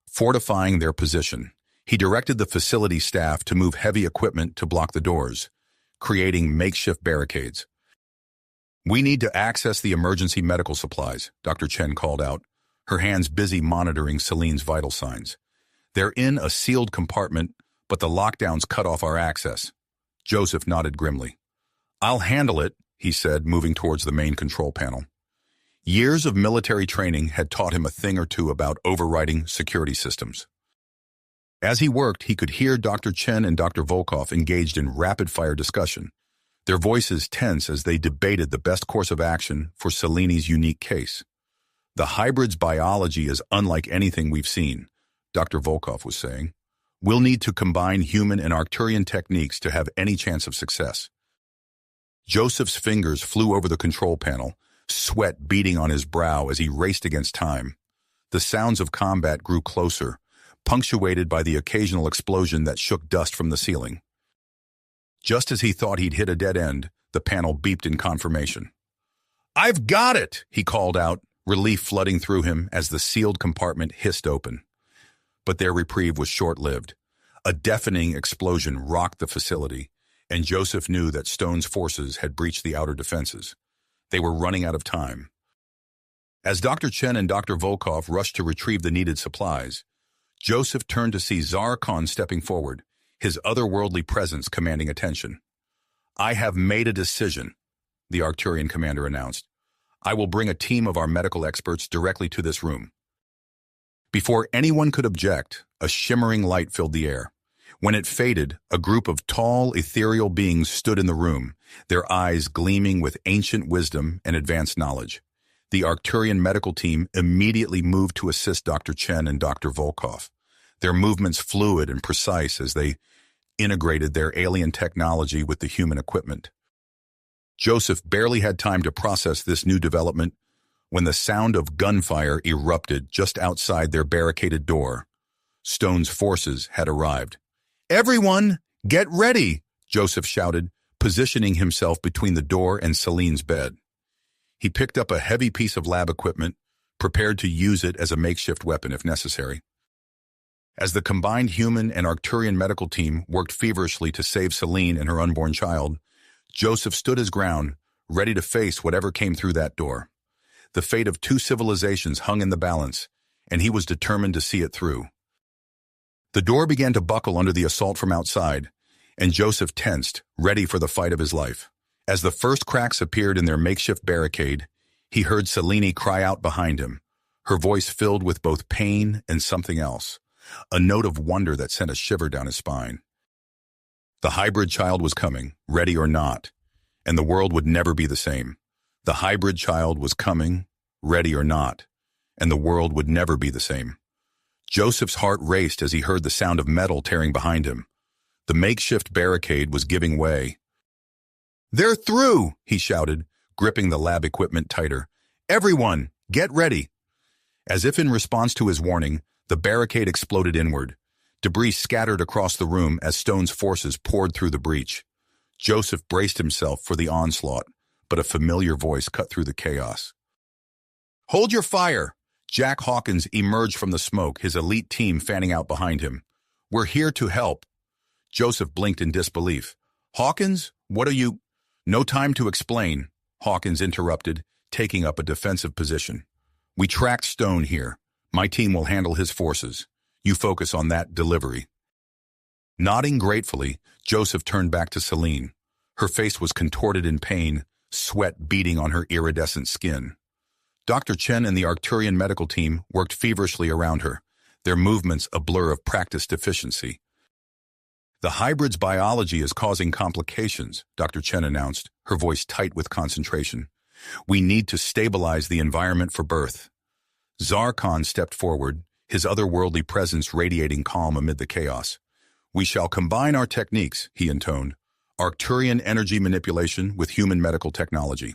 fortifying their position. He directed the facility staff to move heavy equipment to block the doors, creating makeshift barricades. "We need to access the emergency medical supplies," Dr. Chen called out, her hands busy monitoring Celine's vital signs. "They're in a sealed compartment, but the lockdowns cut off our access." Joseph nodded grimly. "I'll handle it," he said, moving towards the main control panel. Years of military training had taught him a thing or two about overriding security systems. As he worked, he could hear Dr. Chen and Dr. Volkov engaged in rapid-fire discussion, their voices tense as they debated the best course of action for Celine's unique case. "The hybrid's biology is unlike anything we've seen," Dr. Volkov was saying. "We'll need to combine human and Arcturian techniques to have any chance of success." Joseph's fingers flew over the control panel, sweat beading on his brow as he raced against time. The sounds of combat grew closer, punctuated by the occasional explosion that shook dust from the ceiling. Just as he thought he'd hit a dead end, the panel beeped in confirmation. "I've got it!" he called out, relief flooding through him as the sealed compartment hissed open. But their reprieve was short-lived. A deafening explosion rocked the facility, and Joseph knew that Stone's forces had breached the outer defenses. They were running out of time. As Dr. Chen and Dr. Volkov rushed to retrieve the needed supplies, Joseph turned to see Zar Khan stepping forward, his otherworldly presence commanding attention. "I have made a decision," the Arcturian commander announced. I will bring a team of our medical experts directly to this room. Before anyone could object, a shimmering light filled the air. When it faded, a group of tall, ethereal beings stood in the room, their eyes gleaming with ancient wisdom and advanced knowledge. The Arcturian medical team immediately moved to assist Dr. Chen and Dr. Volkov, their movements fluid and precise as they integrated their alien technology with the human equipment. Joseph barely had time to process this new development when the sound of gunfire erupted just outside their barricaded door. Stone's forces had arrived. "Everyone, get ready!" Joseph shouted, positioning himself between the door and Celine's bed. He picked up a heavy piece of lab equipment, prepared to use it as a makeshift weapon if necessary. As the combined human and Arcturian medical team worked feverishly to save Celine and her unborn child, Joseph stood his ground, ready to face whatever came through that door. The fate of two civilizations hung in the balance, and he was determined to see it through. The door began to buckle under the assault from outside, and Joseph tensed, ready for the fight of his life. As the first cracks appeared in their makeshift barricade, he heard Selene cry out behind him, her voice filled with both pain and something else, a note of wonder that sent a shiver down his spine. The hybrid child was coming, ready or not, and the world would never be the same. The hybrid child was coming, ready or not, and the world would never be the same. Joseph's heart raced as he heard the sound of metal tearing behind him. The makeshift barricade was giving way. "They're through!" he shouted, gripping the lab equipment tighter. "Everyone, get ready!" As if in response to his warning, the barricade exploded inward. Debris scattered across the room as Stone's forces poured through the breach. Joseph braced himself for the onslaught, but a familiar voice cut through the chaos. "Hold your fire!" Jack Hawkins emerged from the smoke, his elite team fanning out behind him. "We're here to help." Joseph blinked in disbelief. "Hawkins, what are you—" "No time to explain," Hawkins interrupted, taking up a defensive position. "We tracked Stone here. My team will handle his forces. You focus on that delivery." Nodding gratefully, Joseph turned back to Celine. Her face was contorted in pain, sweat beading on her iridescent skin. Dr. Chen and the Arcturian medical team worked feverishly around her, their movements a blur of practice deficiency. "The hybrid's biology is causing complications," Dr. Chen announced, her voice tight with concentration. "We need to stabilize the environment for birth." Zarkon stepped forward, his otherworldly presence radiating calm amid the chaos. "We shall combine our techniques," he intoned, "Arcturian energy manipulation with human medical technology."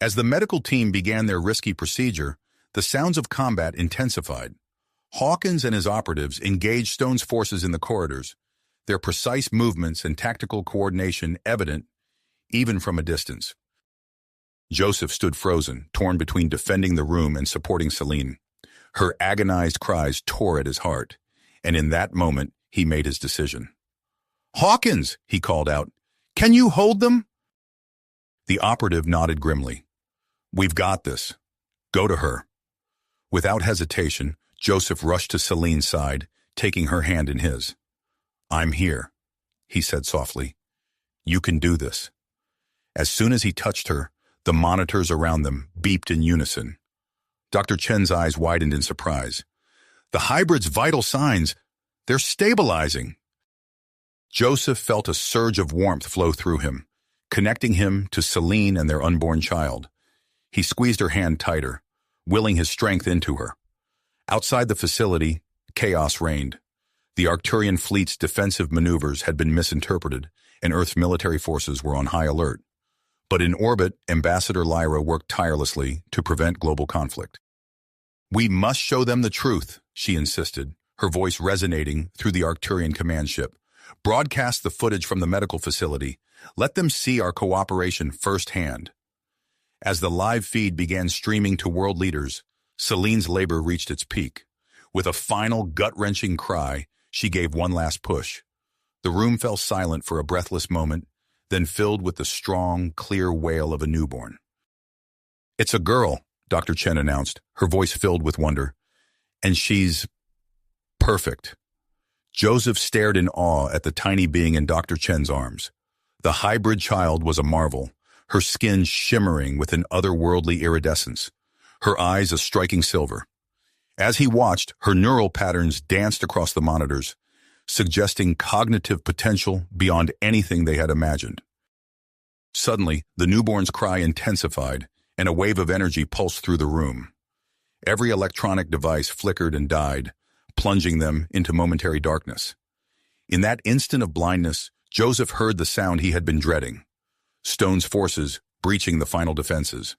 As the medical team began their risky procedure, the sounds of combat intensified. Hawkins and his operatives engaged Stone's forces in the corridors, their precise movements and tactical coordination evident even from a distance. Joseph stood frozen, torn between defending the room and supporting Celine. Her agonized cries tore at his heart, and in that moment he made his decision. "Hawkins," he called out, "can you hold them?" The operative nodded grimly. "We've got this. Go to her." Without hesitation, Joseph rushed to Celine's side, taking her hand in his. "I'm here," he said softly. "You can do this." As soon as he touched her, the monitors around them beeped in unison. Dr. Chen's eyes widened in surprise. "The hybrid's vital signs, they're stabilizing." Joseph felt a surge of warmth flow through him, connecting him to Celine and their unborn child. He squeezed her hand tighter, willing his strength into her. Outside the facility, chaos reigned. The Arcturian fleet's defensive maneuvers had been misinterpreted, and Earth's military forces were on high alert. But in orbit, Ambassador Lyra worked tirelessly to prevent global conflict. "We must show them the truth," she insisted, her voice resonating through the Arcturian command ship. "Broadcast the footage from the medical facility. Let them see our cooperation firsthand." As the live feed began streaming to world leaders, Celine's labor reached its peak. With a final gut-wrenching cry, she gave one last push. The room fell silent for a breathless moment, then filled with the strong, clear wail of a newborn. "It's a girl," Dr. Chen announced, her voice filled with wonder. "And she's perfect." Joseph stared in awe at the tiny being in Dr. Chen's arms. The hybrid child was a marvel, her skin shimmering with an otherworldly iridescence, her eyes a striking silver. As he watched, her neural patterns danced across the monitors, suggesting cognitive potential beyond anything they had imagined. Suddenly, the newborn's cry intensified, and a wave of energy pulsed through the room. Every electronic device flickered and died, plunging them into momentary darkness. In that instant of blindness, Joseph heard the sound he had been dreading: Stone's forces breaching the final defenses.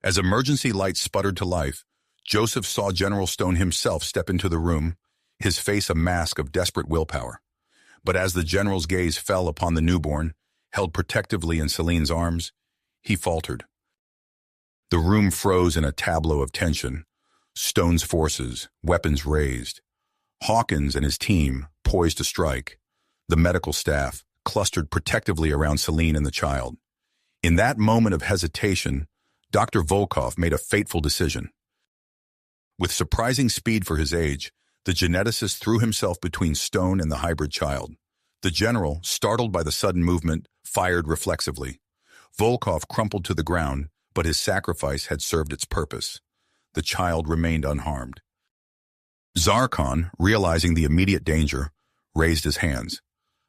As emergency lights sputtered to life, Joseph saw General Stone himself step into the room, his face a mask of desperate willpower. But as the general's gaze fell upon the newborn, held protectively in Celine's arms, he faltered. The room froze in a tableau of tension. Stone's forces, weapons raised. Hawkins and his team, poised to strike. The medical staff, clustered protectively around Celine and the child. In that moment of hesitation, Dr. Volkov made a fateful decision. With surprising speed for his age, the geneticist threw himself between Stone and the hybrid child. The general, startled by the sudden movement, fired reflexively. Volkov crumpled to the ground, but his sacrifice had served its purpose. The child remained unharmed. Zarkon, realizing the immediate danger, raised his hands.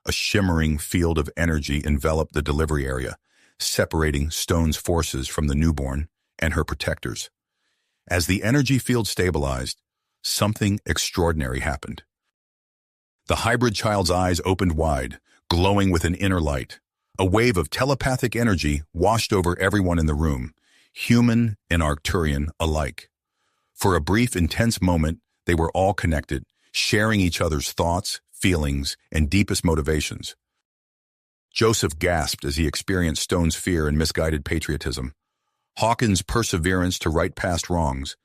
A shimmering field of energy enveloped the delivery area, separating Stone's forces from the newborn and her protectors. As the energy field stabilized, something extraordinary happened. The hybrid child's eyes opened wide, glowing with an inner light. A wave of telepathic energy washed over everyone in the room, human and Arcturian alike. For a brief, intense moment, they were all connected, sharing each other's thoughts, feelings, and deepest motivations. Joseph gasped as he experienced Stone's fear and misguided patriotism, Hawkins' perseverance to right past wrongs,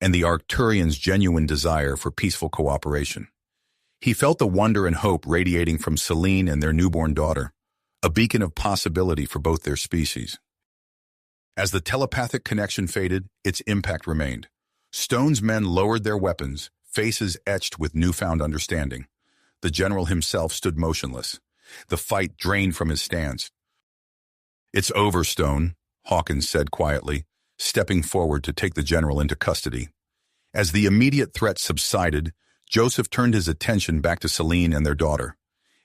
and the Arcturian's genuine desire for peaceful cooperation. He felt the wonder and hope radiating from Celine and their newborn daughter, a beacon of possibility for both their species. As the telepathic connection faded, its impact remained. Stone's men lowered their weapons, faces etched with newfound understanding. The general himself stood motionless. The fight drained from his stance. "It's over, Stone," Hawkins said quietly, stepping forward to take the general into custody. As the immediate threat subsided, Joseph turned his attention back to Celine and their daughter.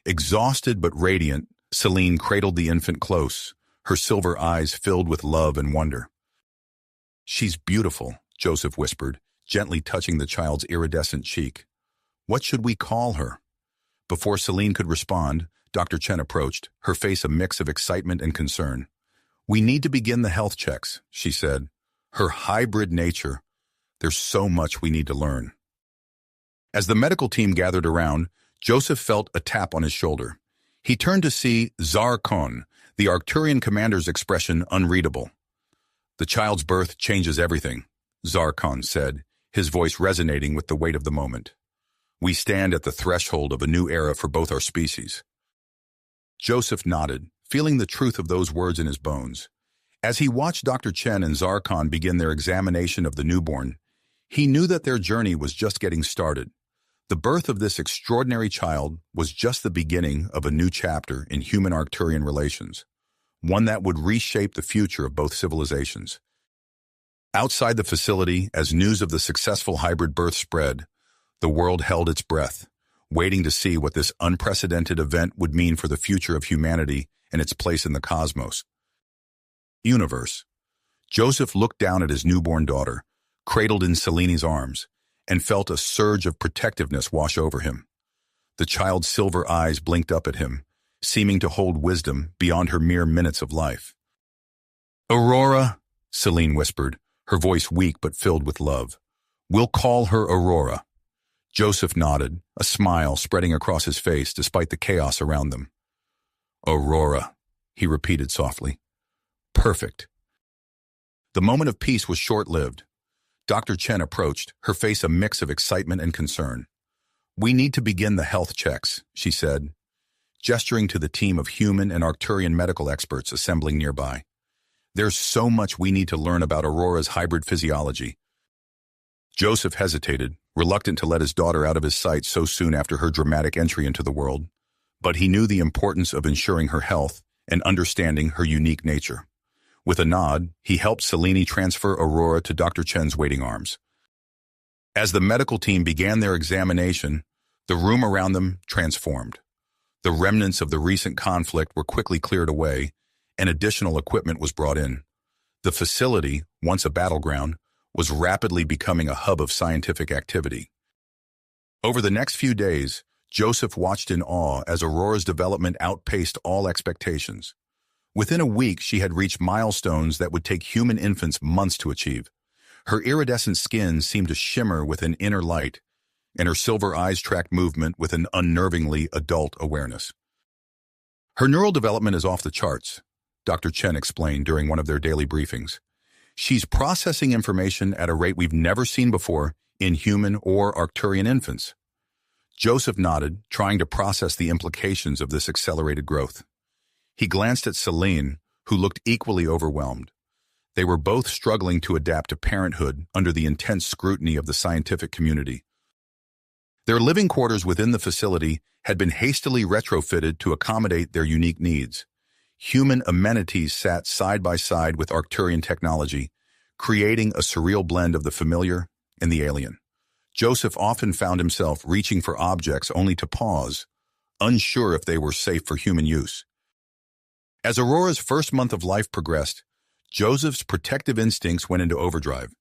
Exhausted but radiant, Celine cradled the infant close, her silver eyes filled with love and wonder. "She's beautiful," Joseph whispered, gently touching the child's iridescent cheek. "What should we call her?" Before Celine could respond, Dr. Chen approached, her face a mix of excitement and concern. "We need to begin the health checks," she said. "Her hybrid nature. There's so much we need to learn." As the medical team gathered around, Joseph felt a tap on his shoulder. He turned to see Zarkon, the Arcturian commander's expression unreadable. "The child's birth changes everything," Zarkon said, his voice resonating with the weight of the moment. "We stand at the threshold of a new era for both our species." Joseph nodded, feeling the truth of those words in his bones. As he watched Dr. Chen and Zarkon begin their examination of the newborn, he knew that their journey was just getting started. The birth of this extraordinary child was just the beginning of a new chapter in human-Arcturian relations, one that would reshape the future of both civilizations. Outside the facility, as news of the successful hybrid birth spread, the world held its breath, waiting to see what this unprecedented event would mean for the future of humanity and its place in the cosmos. Universe. Joseph looked down at his newborn daughter, cradled in Celine's arms, and felt a surge of protectiveness wash over him. The child's silver eyes blinked up at him, seeming to hold wisdom beyond her mere minutes of life. "Aurora," Celine whispered, her voice weak but filled with love. "We'll call her Aurora." Joseph nodded, a smile spreading across his face despite the chaos around them. "Aurora," he repeated softly. "Perfect." The moment of peace was short-lived. Dr. Chen approached, her face a mix of excitement and concern. "We need to begin the health checks," she said, gesturing to the team of human and Arcturian medical experts assembling nearby. "There's so much we need to learn about Aurora's hybrid physiology." Joseph hesitated, reluctant to let his daughter out of his sight so soon after her dramatic entry into the world, but he knew the importance of ensuring her health and understanding her unique nature. With a nod, he helped Selene transfer Aurora to Dr. Chen's waiting arms. As the medical team began their examination, the room around them transformed. The remnants of the recent conflict were quickly cleared away, and additional equipment was brought in. The facility, once a battleground, was rapidly becoming a hub of scientific activity. Over the next few days, Joseph watched in awe as Aurora's development outpaced all expectations. Within a week, she had reached milestones that would take human infants months to achieve. Her iridescent skin seemed to shimmer with an inner light, and her silver eyes tracked movement with an unnervingly adult awareness. Her neural development is off the charts, Dr. Chen explained during one of their daily briefings. She's processing information at a rate we've never seen before in human or Arcturian infants. Joseph nodded, trying to process the implications of this accelerated growth. He glanced at Selene, who looked equally overwhelmed. They were both struggling to adapt to parenthood under the intense scrutiny of the scientific community. Their living quarters within the facility had been hastily retrofitted to accommodate their unique needs. Human amenities sat side by side with Arcturian technology, creating a surreal blend of the familiar and the alien. Joseph often found himself reaching for objects only to pause, unsure if they were safe for human use. As Aurora's first month of life progressed, Joseph's protective instincts went into overdrive.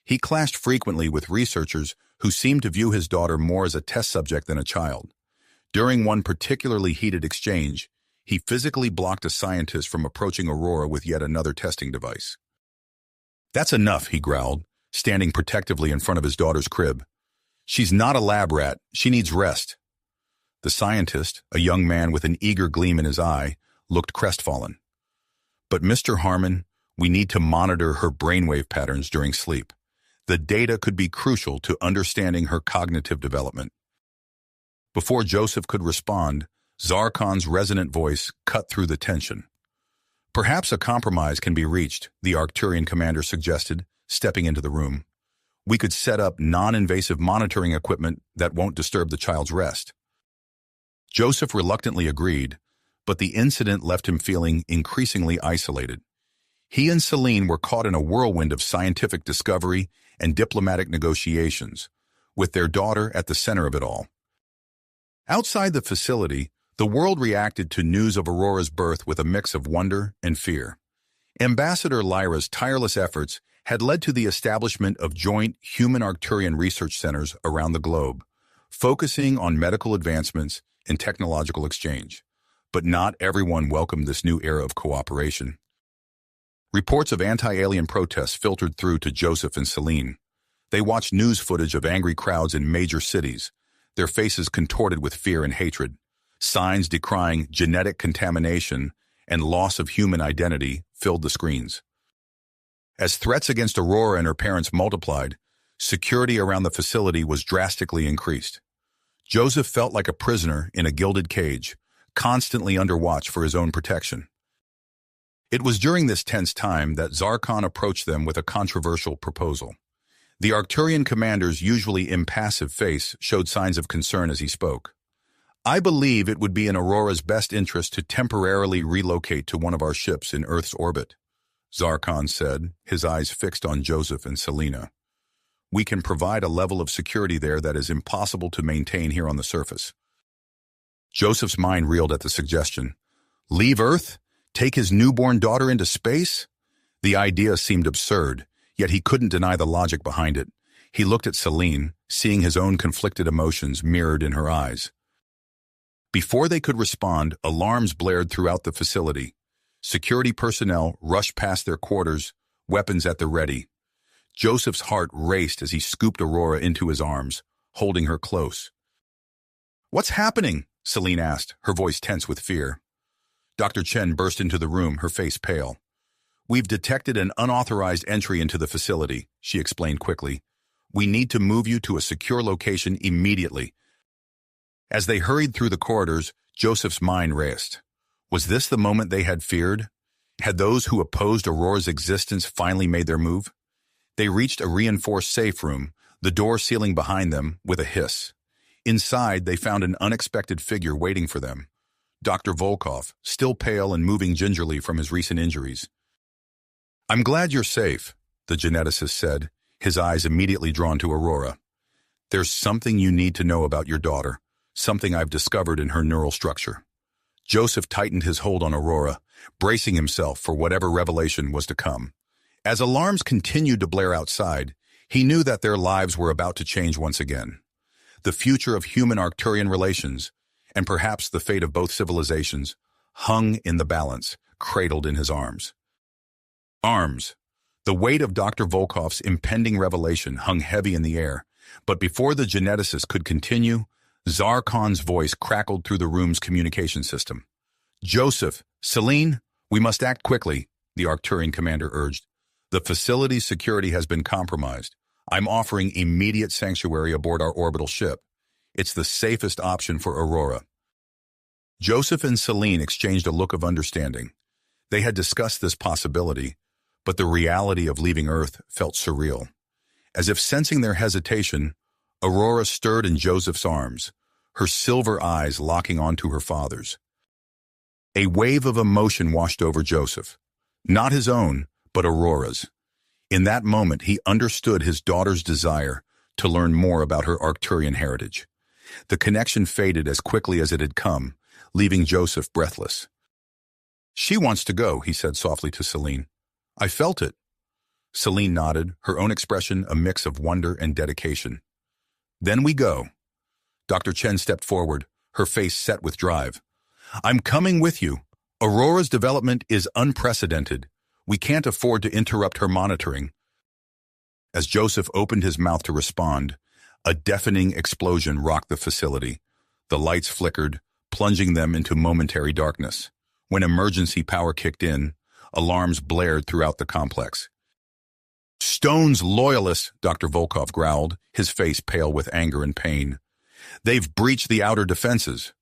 He clashed frequently with researchers who seemed to view his daughter more as a test subject than a child. During one particularly heated exchange, he physically blocked a scientist from approaching Aurora with yet another testing device. "That's enough," he growled, standing protectively in front of his daughter's crib. "She's not a lab rat. She needs rest." The scientist, a young man with an eager gleam in his eye, looked crestfallen. "But Mr. Harmon, we need to monitor her brainwave patterns during sleep. The data could be crucial to understanding her cognitive development." Before Joseph could respond, Zarkon's resonant voice cut through the tension. "Perhaps a compromise can be reached," the Arcturian commander suggested, stepping into the room. "We could set up non-invasive monitoring equipment that won't disturb the child's rest." Joseph reluctantly agreed, but the incident left him feeling increasingly isolated. He and Selene were caught in a whirlwind of scientific discovery and diplomatic negotiations, with their daughter at the center of it all. Outside the facility, the world reacted to news of Aurora's birth with a mix of wonder and fear. Ambassador Lyra's tireless efforts had led to the establishment of joint human-Arcturian research centers around the globe, focusing on medical advancements and technological exchange. But not everyone welcomed this new era of cooperation. Reports of anti-alien protests filtered through to Joseph and Selene. They watched news footage of angry crowds in major cities, their faces contorted with fear and hatred. Signs decrying genetic contamination and loss of human identity filled the screens. As threats against Aurora and her parents multiplied, security around the facility was drastically increased. Joseph felt like a prisoner in a gilded cage, constantly under watch for his own protection. It was during this tense time that Zarkon approached them with a controversial proposal. The Arcturian commander's usually impassive face showed signs of concern as he spoke. "I believe it would be in Aurora's best interest to temporarily relocate to one of our ships in Earth's orbit," Zarkon said, his eyes fixed on Joseph and Selena. "We can provide a level of security there that is impossible to maintain here on the surface." Joseph's mind reeled at the suggestion. Leave Earth? Take his newborn daughter into space? The idea seemed absurd, yet he couldn't deny the logic behind it. He looked at Selene, seeing his own conflicted emotions mirrored in her eyes. Before they could respond, alarms blared throughout the facility. Security personnel rushed past their quarters, weapons at the ready. Joseph's heart raced as he scooped Aurora into his arms, holding her close. "What's happening?" Selene asked, her voice tense with fear. Dr. Chen burst into the room, her face pale. "We've detected an unauthorized entry into the facility," she explained quickly. "We need to move you to a secure location immediately." As they hurried through the corridors, Joseph's mind raced. Was this the moment they had feared? Had those who opposed Aurora's existence finally made their move? They reached a reinforced safe room, the door sealing behind them with a hiss. Inside, they found an unexpected figure waiting for them. Dr. Volkov, still pale and moving gingerly from his recent injuries. "I'm glad you're safe," the geneticist said, his eyes immediately drawn to Aurora. "There's something you need to know about your daughter, something I've discovered in her neural structure." Joseph tightened his hold on Aurora, bracing himself for whatever revelation was to come. As alarms continued to blare outside, he knew that their lives were about to change once again. The future of human-Arcturian relations, and perhaps the fate of both civilizations, hung in the balance, cradled in his arms. Arms. The weight of Dr. Volkov's impending revelation hung heavy in the air, but before the geneticist could continue, Zarkon's voice crackled through the room's communication system. "Joseph, Celine, we must act quickly," the Arcturian commander urged. "The facility's security has been compromised. I'm offering immediate sanctuary aboard our orbital ship. It's the safest option for Aurora." Joseph and Celine exchanged a look of understanding. They had discussed this possibility, but the reality of leaving Earth felt surreal. As if sensing their hesitation, Aurora stirred in Joseph's arms, her silver eyes locking onto her father's. A wave of emotion washed over Joseph. Not his own, but Aurora's. In that moment, he understood his daughter's desire to learn more about her Arcturian heritage. The connection faded as quickly as it had come, leaving Joseph breathless. "She wants to go," he said softly to Celine. "I felt it." Celine nodded, her own expression a mix of wonder and dedication. "Then we go." Dr. Chen stepped forward, her face set with drive. "I'm coming with you. Aurora's development is unprecedented. We can't afford to interrupt her monitoring." As Joseph opened his mouth to respond, a deafening explosion rocked the facility. The lights flickered, plunging them into momentary darkness. When emergency power kicked in, alarms blared throughout the complex. "Stone's loyalists," Dr. Volkov growled, his face pale with anger and pain. "They've breached the outer defenses."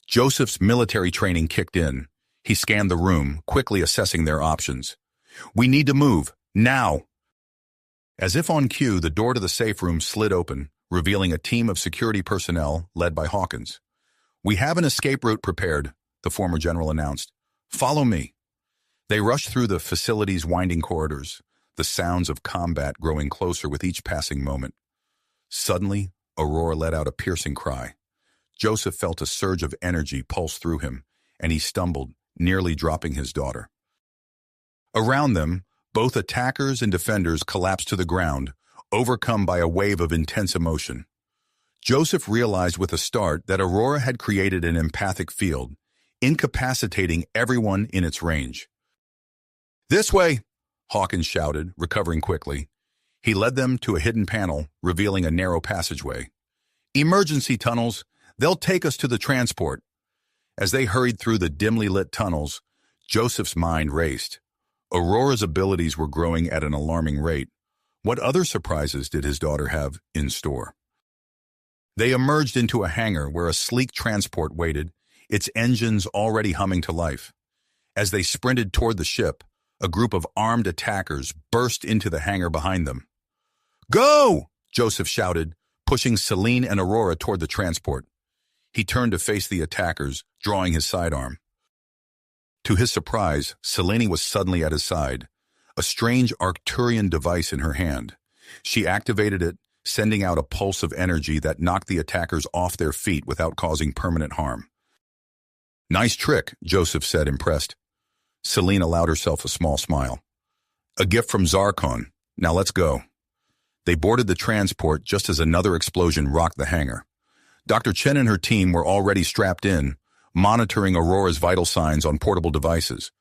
Joseph's military training kicked in. He scanned the room, quickly assessing their options. "We need to move, now." As if on cue, the door to the safe room slid open, revealing a team of security personnel led by Hawkins. "We have an escape route prepared," the former general announced. "Follow me." They rushed through the facility's winding corridors, the sounds of combat growing closer with each passing moment. Suddenly, Aurora let out a piercing cry. Joseph felt a surge of energy pulse through him, and he stumbled, nearly dropping his daughter. Around them, both attackers and defenders collapsed to the ground, overcome by a wave of intense emotion. Joseph realized with a start that Aurora had created an empathic field, incapacitating everyone in its range. "This way!" Hawkins shouted, recovering quickly. He led them to a hidden panel, revealing a narrow passageway. "Emergency tunnels! They'll take us to the transport." As they hurried through the dimly lit tunnels, Joseph's mind raced. Aurora's abilities were growing at an alarming rate. What other surprises did his daughter have in store? They emerged into a hangar where a sleek transport waited, its engines already humming to life. As they sprinted toward the ship, a group of armed attackers burst into the hangar behind them. "Go!" Joseph shouted, pushing Celine and Aurora toward the transport. He turned to face the attackers, drawing his sidearm. To his surprise, Celine was suddenly at his side, a strange Arcturian device in her hand. She activated it, sending out a pulse of energy that knocked the attackers off their feet without causing permanent harm. "Nice trick," Joseph said, impressed. Celine allowed herself a small smile. "A gift from Zarkon. Now let's go." They boarded the transport just as another explosion rocked the hangar. Dr. Chen and her team were already strapped in, monitoring Aurora's vital signs on portable devices.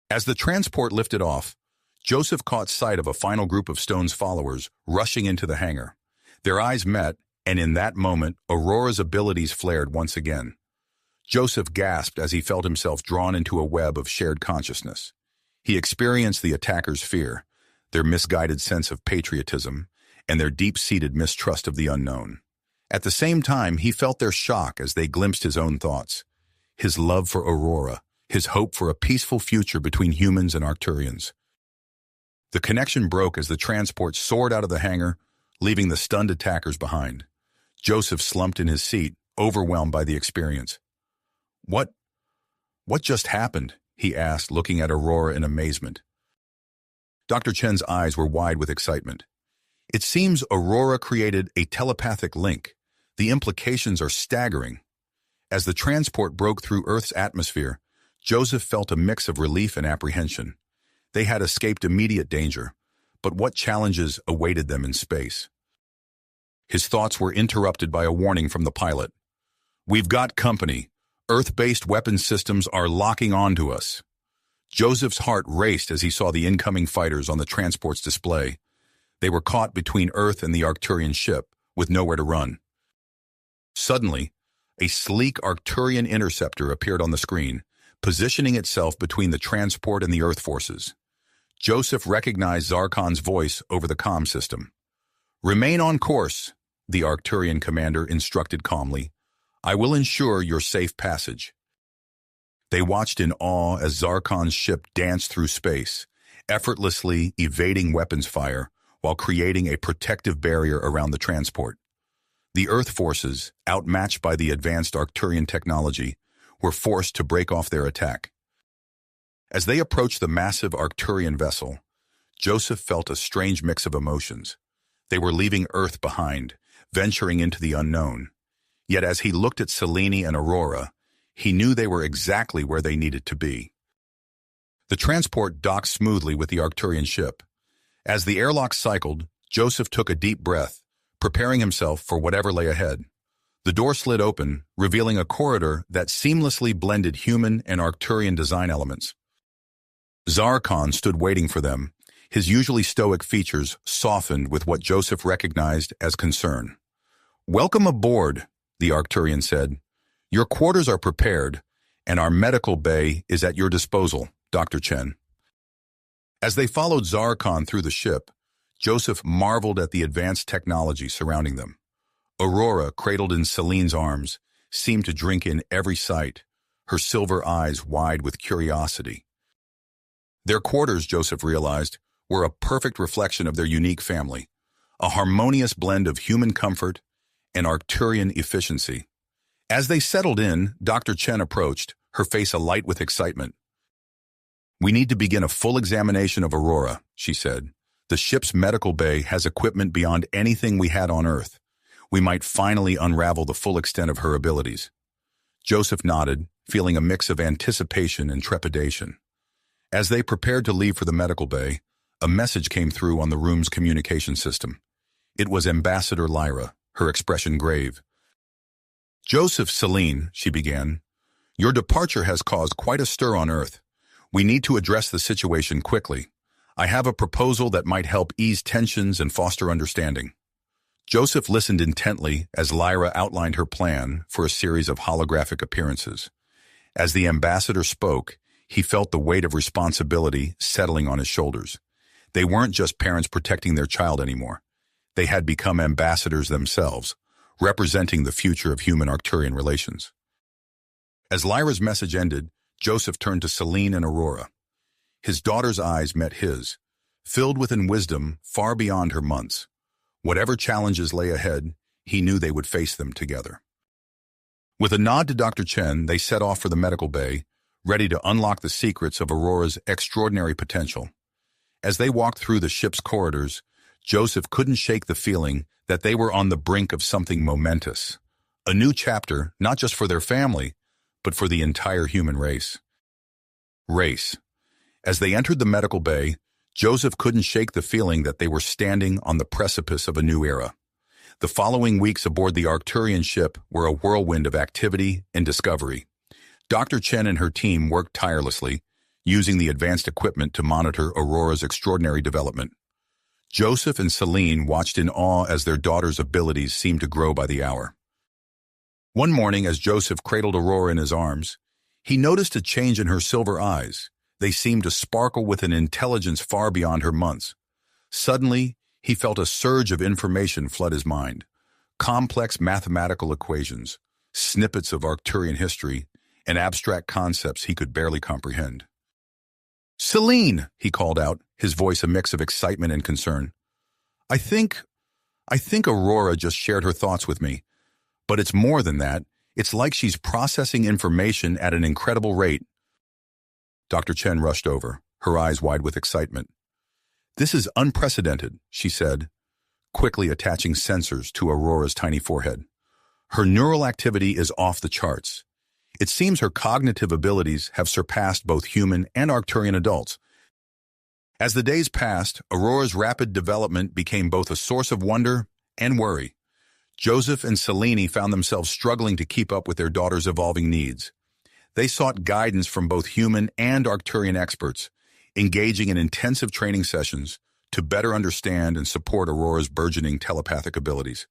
As the transport lifted off, Joseph caught sight of a final group of Stone's followers rushing into the hangar. Their eyes met, and in that moment, Aurora's abilities flared once again. Joseph gasped as he felt himself drawn into a web of shared consciousness. He experienced the attackers' fear, their misguided sense of patriotism, and their deep-seated mistrust of the unknown. At the same time, he felt their shock as they glimpsed his own thoughts, his love for Aurora, his hope for a peaceful future between humans and Arcturians. The connection broke as the transport soared out of the hangar, leaving the stunned attackers behind. Joseph slumped in his seat, overwhelmed by the experience. What, what just happened? He asked, looking at Aurora in amazement. Dr. Chen's eyes were wide with excitement. It seems Aurora created a telepathic link. The implications are staggering. As the transport broke through Earth's atmosphere, Joseph felt a mix of relief and apprehension. They had escaped immediate danger, but what challenges awaited them in space? His thoughts were interrupted by a warning from the pilot. "We've got company. Earth-based weapon systems are locking onto us." Joseph's heart raced as he saw the incoming fighters on the transport's display. They were caught between Earth and the Arcturian ship, with nowhere to run. Suddenly, a sleek Arcturian interceptor appeared on the screen, positioning itself between the transport and the Earth forces. Joseph recognized Zarkon's voice over the comm system. "Remain on course," the Arcturian commander instructed calmly. "I will ensure your safe passage." They watched in awe as Zarkon's ship danced through space, effortlessly evading weapons fire while creating a protective barrier around the transport. The Earth forces, outmatched by the advanced Arcturian technology, were forced to break off their attack. As they approached the massive Arcturian vessel, Joseph felt a strange mix of emotions. They were leaving Earth behind, venturing into the unknown. Yet as he looked at Selene and Aurora, he knew they were exactly where they needed to be. The transport docked smoothly with the Arcturian ship. As the airlock cycled, Joseph took a deep breath, preparing himself for whatever lay ahead. The door slid open, revealing a corridor that seamlessly blended human and Arcturian design elements. Zarkon stood waiting for them, his usually stoic features softened with what Joseph recognized as concern. "Welcome aboard," the Arcturian said. "Your quarters are prepared, and our medical bay is at your disposal, Dr. Chen." As they followed Zarkon through the ship, Joseph marveled at the advanced technology surrounding them. Aurora, cradled in Selene's arms, seemed to drink in every sight, her silver eyes wide with curiosity. Their quarters, Joseph realized, were a perfect reflection of their unique family, a harmonious blend of human comfort and Arcturian efficiency. As they settled in, Dr. Chen approached, her face alight with excitement. "We need to begin a full examination of Aurora," she said. "The ship's medical bay has equipment beyond anything we had on Earth. We might finally unravel the full extent of her abilities." Joseph nodded, feeling a mix of anticipation and trepidation. As they prepared to leave for the medical bay, a message came through on the room's communication system. It was Ambassador Lyra, her expression grave. "Joseph, Selene," she began, "your departure has caused quite a stir on Earth. We need to address the situation quickly. I have a proposal that might help ease tensions and foster understanding." Joseph listened intently as Lyra outlined her plan for a series of holographic appearances. As the ambassador spoke, he felt the weight of responsibility settling on his shoulders. They weren't just parents protecting their child anymore. They had become ambassadors themselves, representing the future of human-Arcturian relations. As Lyra's message ended, Joseph turned to Selene and Aurora. His daughter's eyes met his, filled with wisdom far beyond her months. Whatever challenges lay ahead, he knew they would face them together. With a nod to Dr. Chen, they set off for the medical bay, ready to unlock the secrets of Aurora's extraordinary potential. As they walked through the ship's corridors, Joseph couldn't shake the feeling that they were on the brink of something momentous. A new chapter, not just for their family, but for the entire human race. As they entered the medical bay, Joseph couldn't shake the feeling that they were standing on the precipice of a new era. The following weeks aboard the Arcturian ship were a whirlwind of activity and discovery. Dr. Chen and her team worked tirelessly, using the advanced equipment to monitor Aurora's extraordinary development. Joseph and Selene watched in awe as their daughter's abilities seemed to grow by the hour. One morning, as Joseph cradled Aurora in his arms, he noticed a change in her silver eyes. They seemed to sparkle with an intelligence far beyond her months. Suddenly, he felt a surge of information flood his mind. Complex mathematical equations, snippets of Arcturian history, and abstract concepts he could barely comprehend. "Selene," he called out, his voice a mix of excitement and concern. I think Aurora just shared her thoughts with me. But it's more than that. It's like she's processing information at an incredible rate. Dr. Chen rushed over, her eyes wide with excitement. "This is unprecedented," she said, quickly attaching sensors to Aurora's tiny forehead. "Her neural activity is off the charts. It seems her cognitive abilities have surpassed both human and Arcturian adults." As the days passed, Aurora's rapid development became both a source of wonder and worry. Joseph and Selene found themselves struggling to keep up with their daughter's evolving needs. They sought guidance from both human and Arcturian experts, engaging in intensive training sessions to better understand and support Aurora's burgeoning telepathic abilities.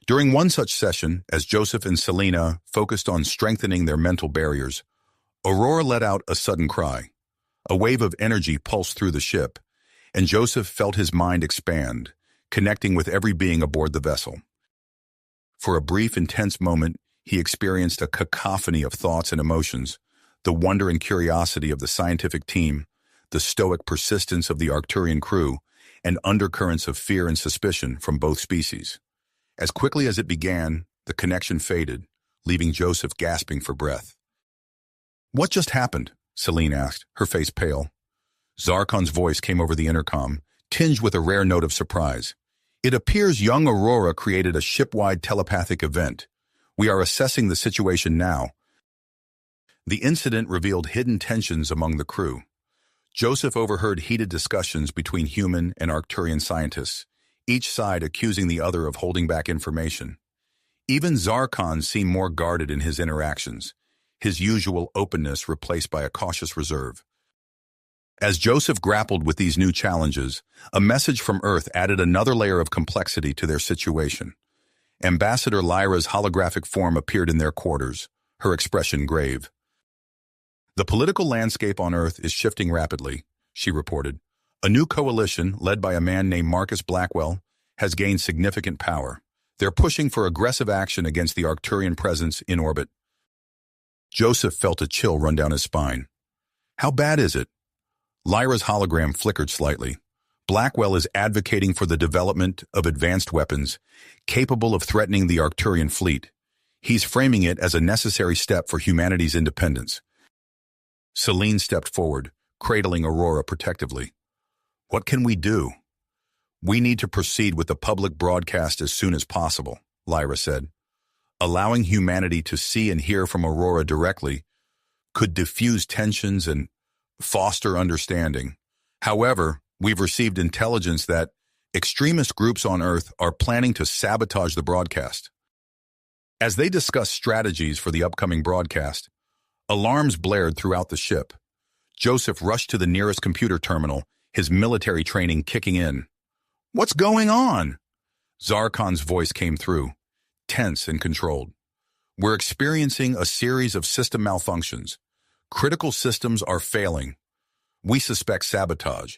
During one such session, as Joseph and Selena focused on strengthening their mental barriers, Aurora let out a sudden cry. A wave of energy pulsed through the ship, and Joseph felt his mind expand, connecting with every being aboard the vessel. For a brief, intense moment, he experienced a cacophony of thoughts and emotions, the wonder and curiosity of the scientific team, the stoic persistence of the Arcturian crew, and undercurrents of fear and suspicion from both species. As quickly as it began, the connection faded, leaving Joseph gasping for breath. "What just happened?" Selene asked, her face pale. Zarkon's voice came over the intercom, tinged with a rare note of surprise. "It appears young Aurora created a ship-wide telepathic event. We are assessing the situation now." The incident revealed hidden tensions among the crew. Joseph overheard heated discussions between human and Arcturian scientists, each side accusing the other of holding back information. Even Zarkon seemed more guarded in his interactions, his usual openness replaced by a cautious reserve. As Joseph grappled with these new challenges, a message from Earth added another layer of complexity to their situation. Ambassador Lyra's holographic form appeared in their quarters, her expression grave. "The political landscape on Earth is shifting rapidly," she reported. "A new coalition, led by a man named Marcus Blackwell, has gained significant power. They're pushing for aggressive action against the Arcturian presence in orbit." Joseph felt a chill run down his spine. "How bad is it?" Lyra's hologram flickered slightly. "Blackwell is advocating for the development of advanced weapons capable of threatening the Arcturian fleet. He's framing it as a necessary step for humanity's independence." Selene stepped forward, cradling Aurora protectively. "What can we do?" "We need to proceed with the public broadcast as soon as possible," Lyra said. "Allowing humanity to see and hear from Aurora directly could diffuse tensions and foster understanding. However, we've received intelligence that extremist groups on Earth are planning to sabotage the broadcast." As they discussed strategies for the upcoming broadcast, alarms blared throughout the ship. Joseph rushed to the nearest computer terminal, his military training kicking in. "What's going on?" Zarkon's voice came through, tense and controlled. "We're experiencing a series of system malfunctions. Critical systems are failing. We suspect sabotage."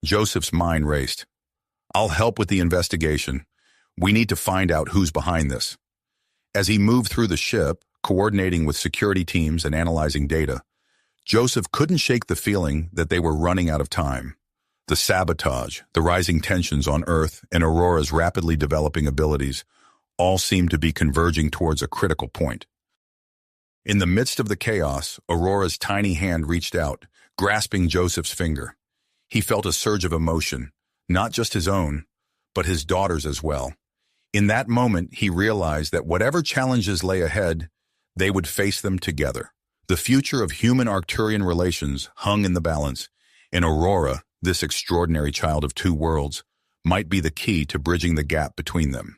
Joseph's mind raced. "I'll help with the investigation. We need to find out who's behind this." As he moved through the ship, coordinating with security teams and analyzing data, Joseph couldn't shake the feeling that they were running out of time. The sabotage, the rising tensions on Earth, and Aurora's rapidly developing abilities all seemed to be converging towards a critical point. In the midst of the chaos, Aurora's tiny hand reached out, grasping Joseph's finger. He felt a surge of emotion, not just his own, but his daughter's as well. In that moment, he realized that whatever challenges lay ahead, they would face them together. The future of human-Arcturian relations hung in the balance, and Aurora, this extraordinary child of two worlds, might be the key to bridging the gap between them.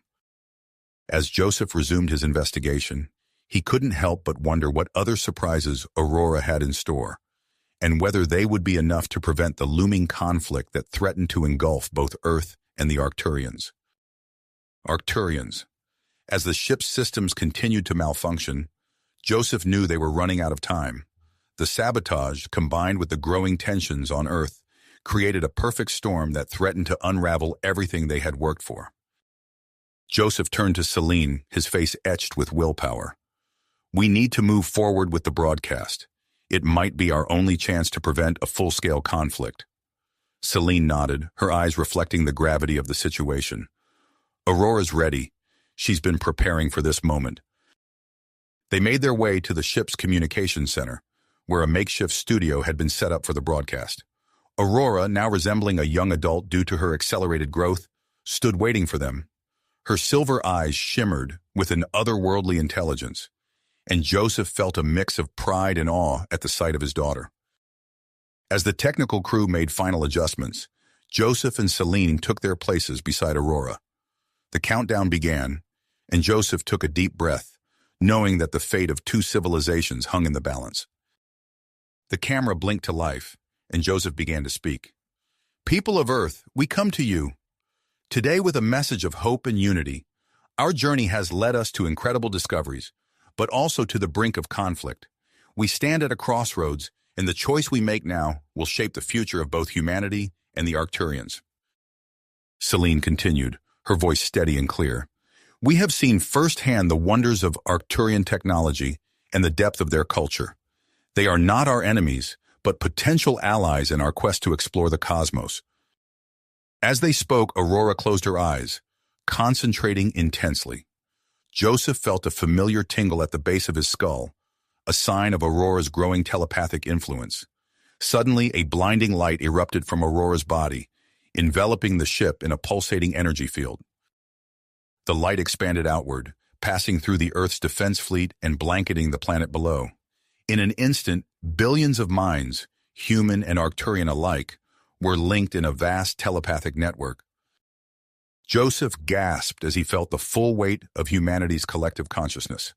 As Joseph resumed his investigation, he couldn't help but wonder what other surprises Aurora had in store, and whether they would be enough to prevent the looming conflict that threatened to engulf both Earth and the Arcturians. Arcturians. As the ship's systems continued to malfunction, Joseph knew they were running out of time. The sabotage, combined with the growing tensions on Earth, created a perfect storm that threatened to unravel everything they had worked for. Joseph turned to Selene, his face etched with willpower. "We need to move forward with the broadcast. It might be our only chance to prevent a full-scale conflict." Selene nodded, her eyes reflecting the gravity of the situation. "Aurora's ready. She's been preparing for this moment. They made their way to the ship's communications center, where a makeshift studio had been set up for the broadcast. Aurora, now resembling a young adult due to her accelerated growth, stood waiting for them. Her silver eyes shimmered with an otherworldly intelligence, and Joseph felt a mix of pride and awe at the sight of his daughter. As the technical crew made final adjustments, Joseph and Celine took their places beside Aurora. The countdown began, and Joseph took a deep breath, knowing that the fate of two civilizations hung in the balance. The camera blinked to life, and Joseph began to speak. "People of Earth, we come to you today with a message of hope and unity. Our journey has led us to incredible discoveries, but also to the brink of conflict. We stand at a crossroads, and the choice we make now will shape the future of both humanity and the Arcturians." Celine continued, her voice steady and clear. "We have seen firsthand the wonders of Arcturian technology and the depth of their culture. They are not our enemies, but potential allies in our quest to explore the cosmos." As they spoke, Aurora closed her eyes, concentrating intensely. Joseph felt a familiar tingle at the base of his skull, a sign of Aurora's growing telepathic influence. Suddenly, a blinding light erupted from Aurora's body, enveloping the ship in a pulsating energy field. The light expanded outward, passing through the Earth's defense fleet and blanketing the planet below. In an instant, billions of minds, human and Arcturian alike, were linked in a vast telepathic network. Joseph gasped as he felt the full weight of humanity's collective consciousness.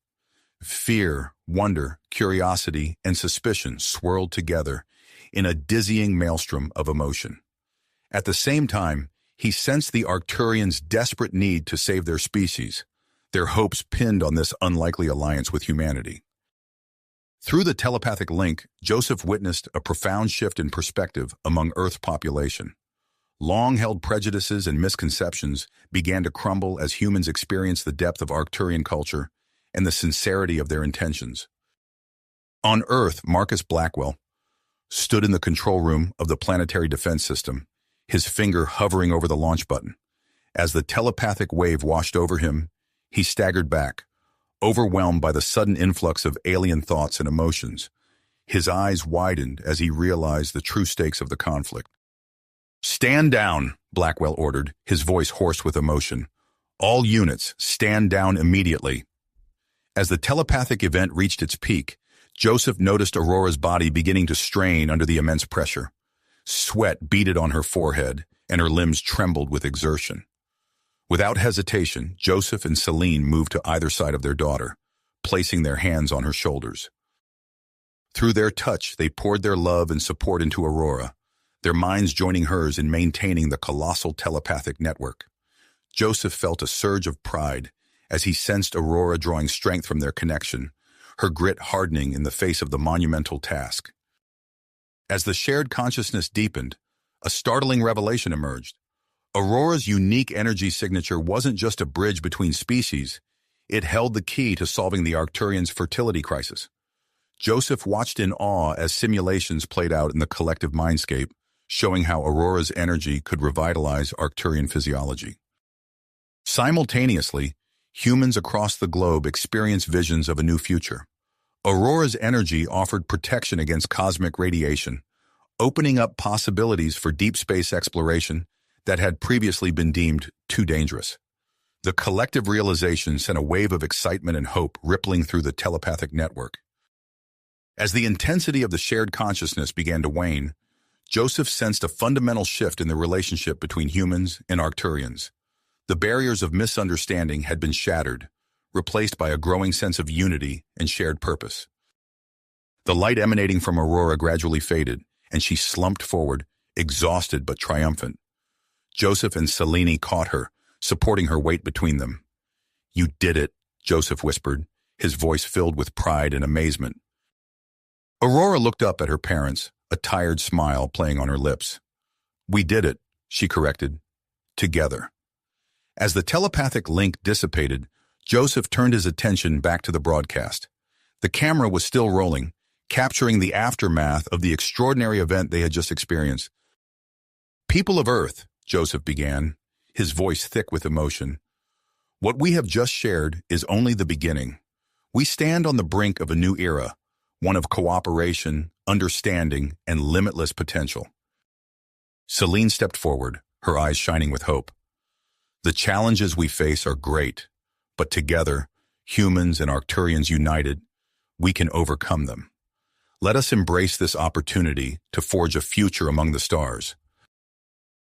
Fear, wonder, curiosity, and suspicion swirled together in a dizzying maelstrom of emotion. At the same time, he sensed the Arcturians' desperate need to save their species, their hopes pinned on this unlikely alliance with humanity. Through the telepathic link, Joseph witnessed a profound shift in perspective among Earth's population. Long-held prejudices and misconceptions began to crumble as humans experienced the depth of Arcturian culture and the sincerity of their intentions. On Earth, Marcus Blackwell stood in the control room of the planetary defense system, his finger hovering over the launch button. As the telepathic wave washed over him, he staggered back, overwhelmed by the sudden influx of alien thoughts and emotions. His eyes widened as he realized the true stakes of the conflict. "Stand down," Blackwell ordered, his voice hoarse with emotion. "All units, stand down immediately." As the telepathic event reached its peak, Joseph noticed Aurora's body beginning to strain under the immense pressure. Sweat beaded on her forehead, and her limbs trembled with exertion. Without hesitation, Joseph and Celine moved to either side of their daughter, placing their hands on her shoulders. Through their touch, they poured their love and support into Aurora, their minds joining hers in maintaining the colossal telepathic network. Joseph felt a surge of pride as he sensed Aurora drawing strength from their connection, her grit hardening in the face of the monumental task. As the shared consciousness deepened, a startling revelation emerged. Aurora's unique energy signature wasn't just a bridge between species, it held the key to solving the Arcturians' fertility crisis. Joseph watched in awe as simulations played out in the collective mindscape, showing how Aurora's energy could revitalize Arcturian physiology. Simultaneously, humans across the globe experienced visions of a new future. Aurora's energy offered protection against cosmic radiation, opening up possibilities for deep space exploration that had previously been deemed too dangerous. The collective realization sent a wave of excitement and hope rippling through the telepathic network. As the intensity of the shared consciousness began to wane, Joseph sensed a fundamental shift in the relationship between humans and Arcturians. The barriers of misunderstanding had been shattered, replaced by a growing sense of unity and shared purpose. The light emanating from Aurora gradually faded, and she slumped forward, exhausted but triumphant. Joseph and Celine caught her, supporting her weight between them. "You did it," Joseph whispered, his voice filled with pride and amazement. Aurora looked up at her parents, a tired smile playing on her lips. "We did it," she corrected. "Together." As the telepathic link dissipated, Joseph turned his attention back to the broadcast. The camera was still rolling, capturing the aftermath of the extraordinary event they had just experienced. "People of Earth," Joseph began, his voice thick with emotion, "what we have just shared is only the beginning. We stand on the brink of a new era, one of cooperation, understanding, and limitless potential. Celine stepped forward, her eyes shining with hope. The challenges we face are great, but together, humans and Arcturians united, we can overcome them. Let us embrace this opportunity to forge a future among the stars.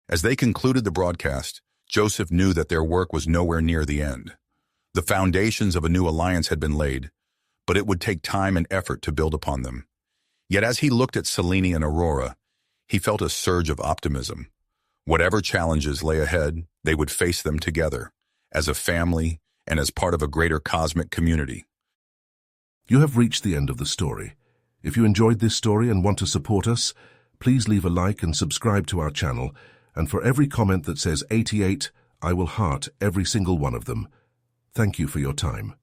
As they concluded the broadcast, Joseph knew that their work was nowhere near the end. The foundations of a new alliance had been laid, but it would take time and effort to build upon them. Yet as he looked at Selene and Aurora, he felt a surge of optimism. Whatever challenges lay ahead, they would face them together, as a family and as part of a greater cosmic community. You have reached the end of the story. If you enjoyed this story and want to support us, please leave a like and subscribe to our channel, and for every comment that says 88, I will heart every single one of them. Thank you for your time.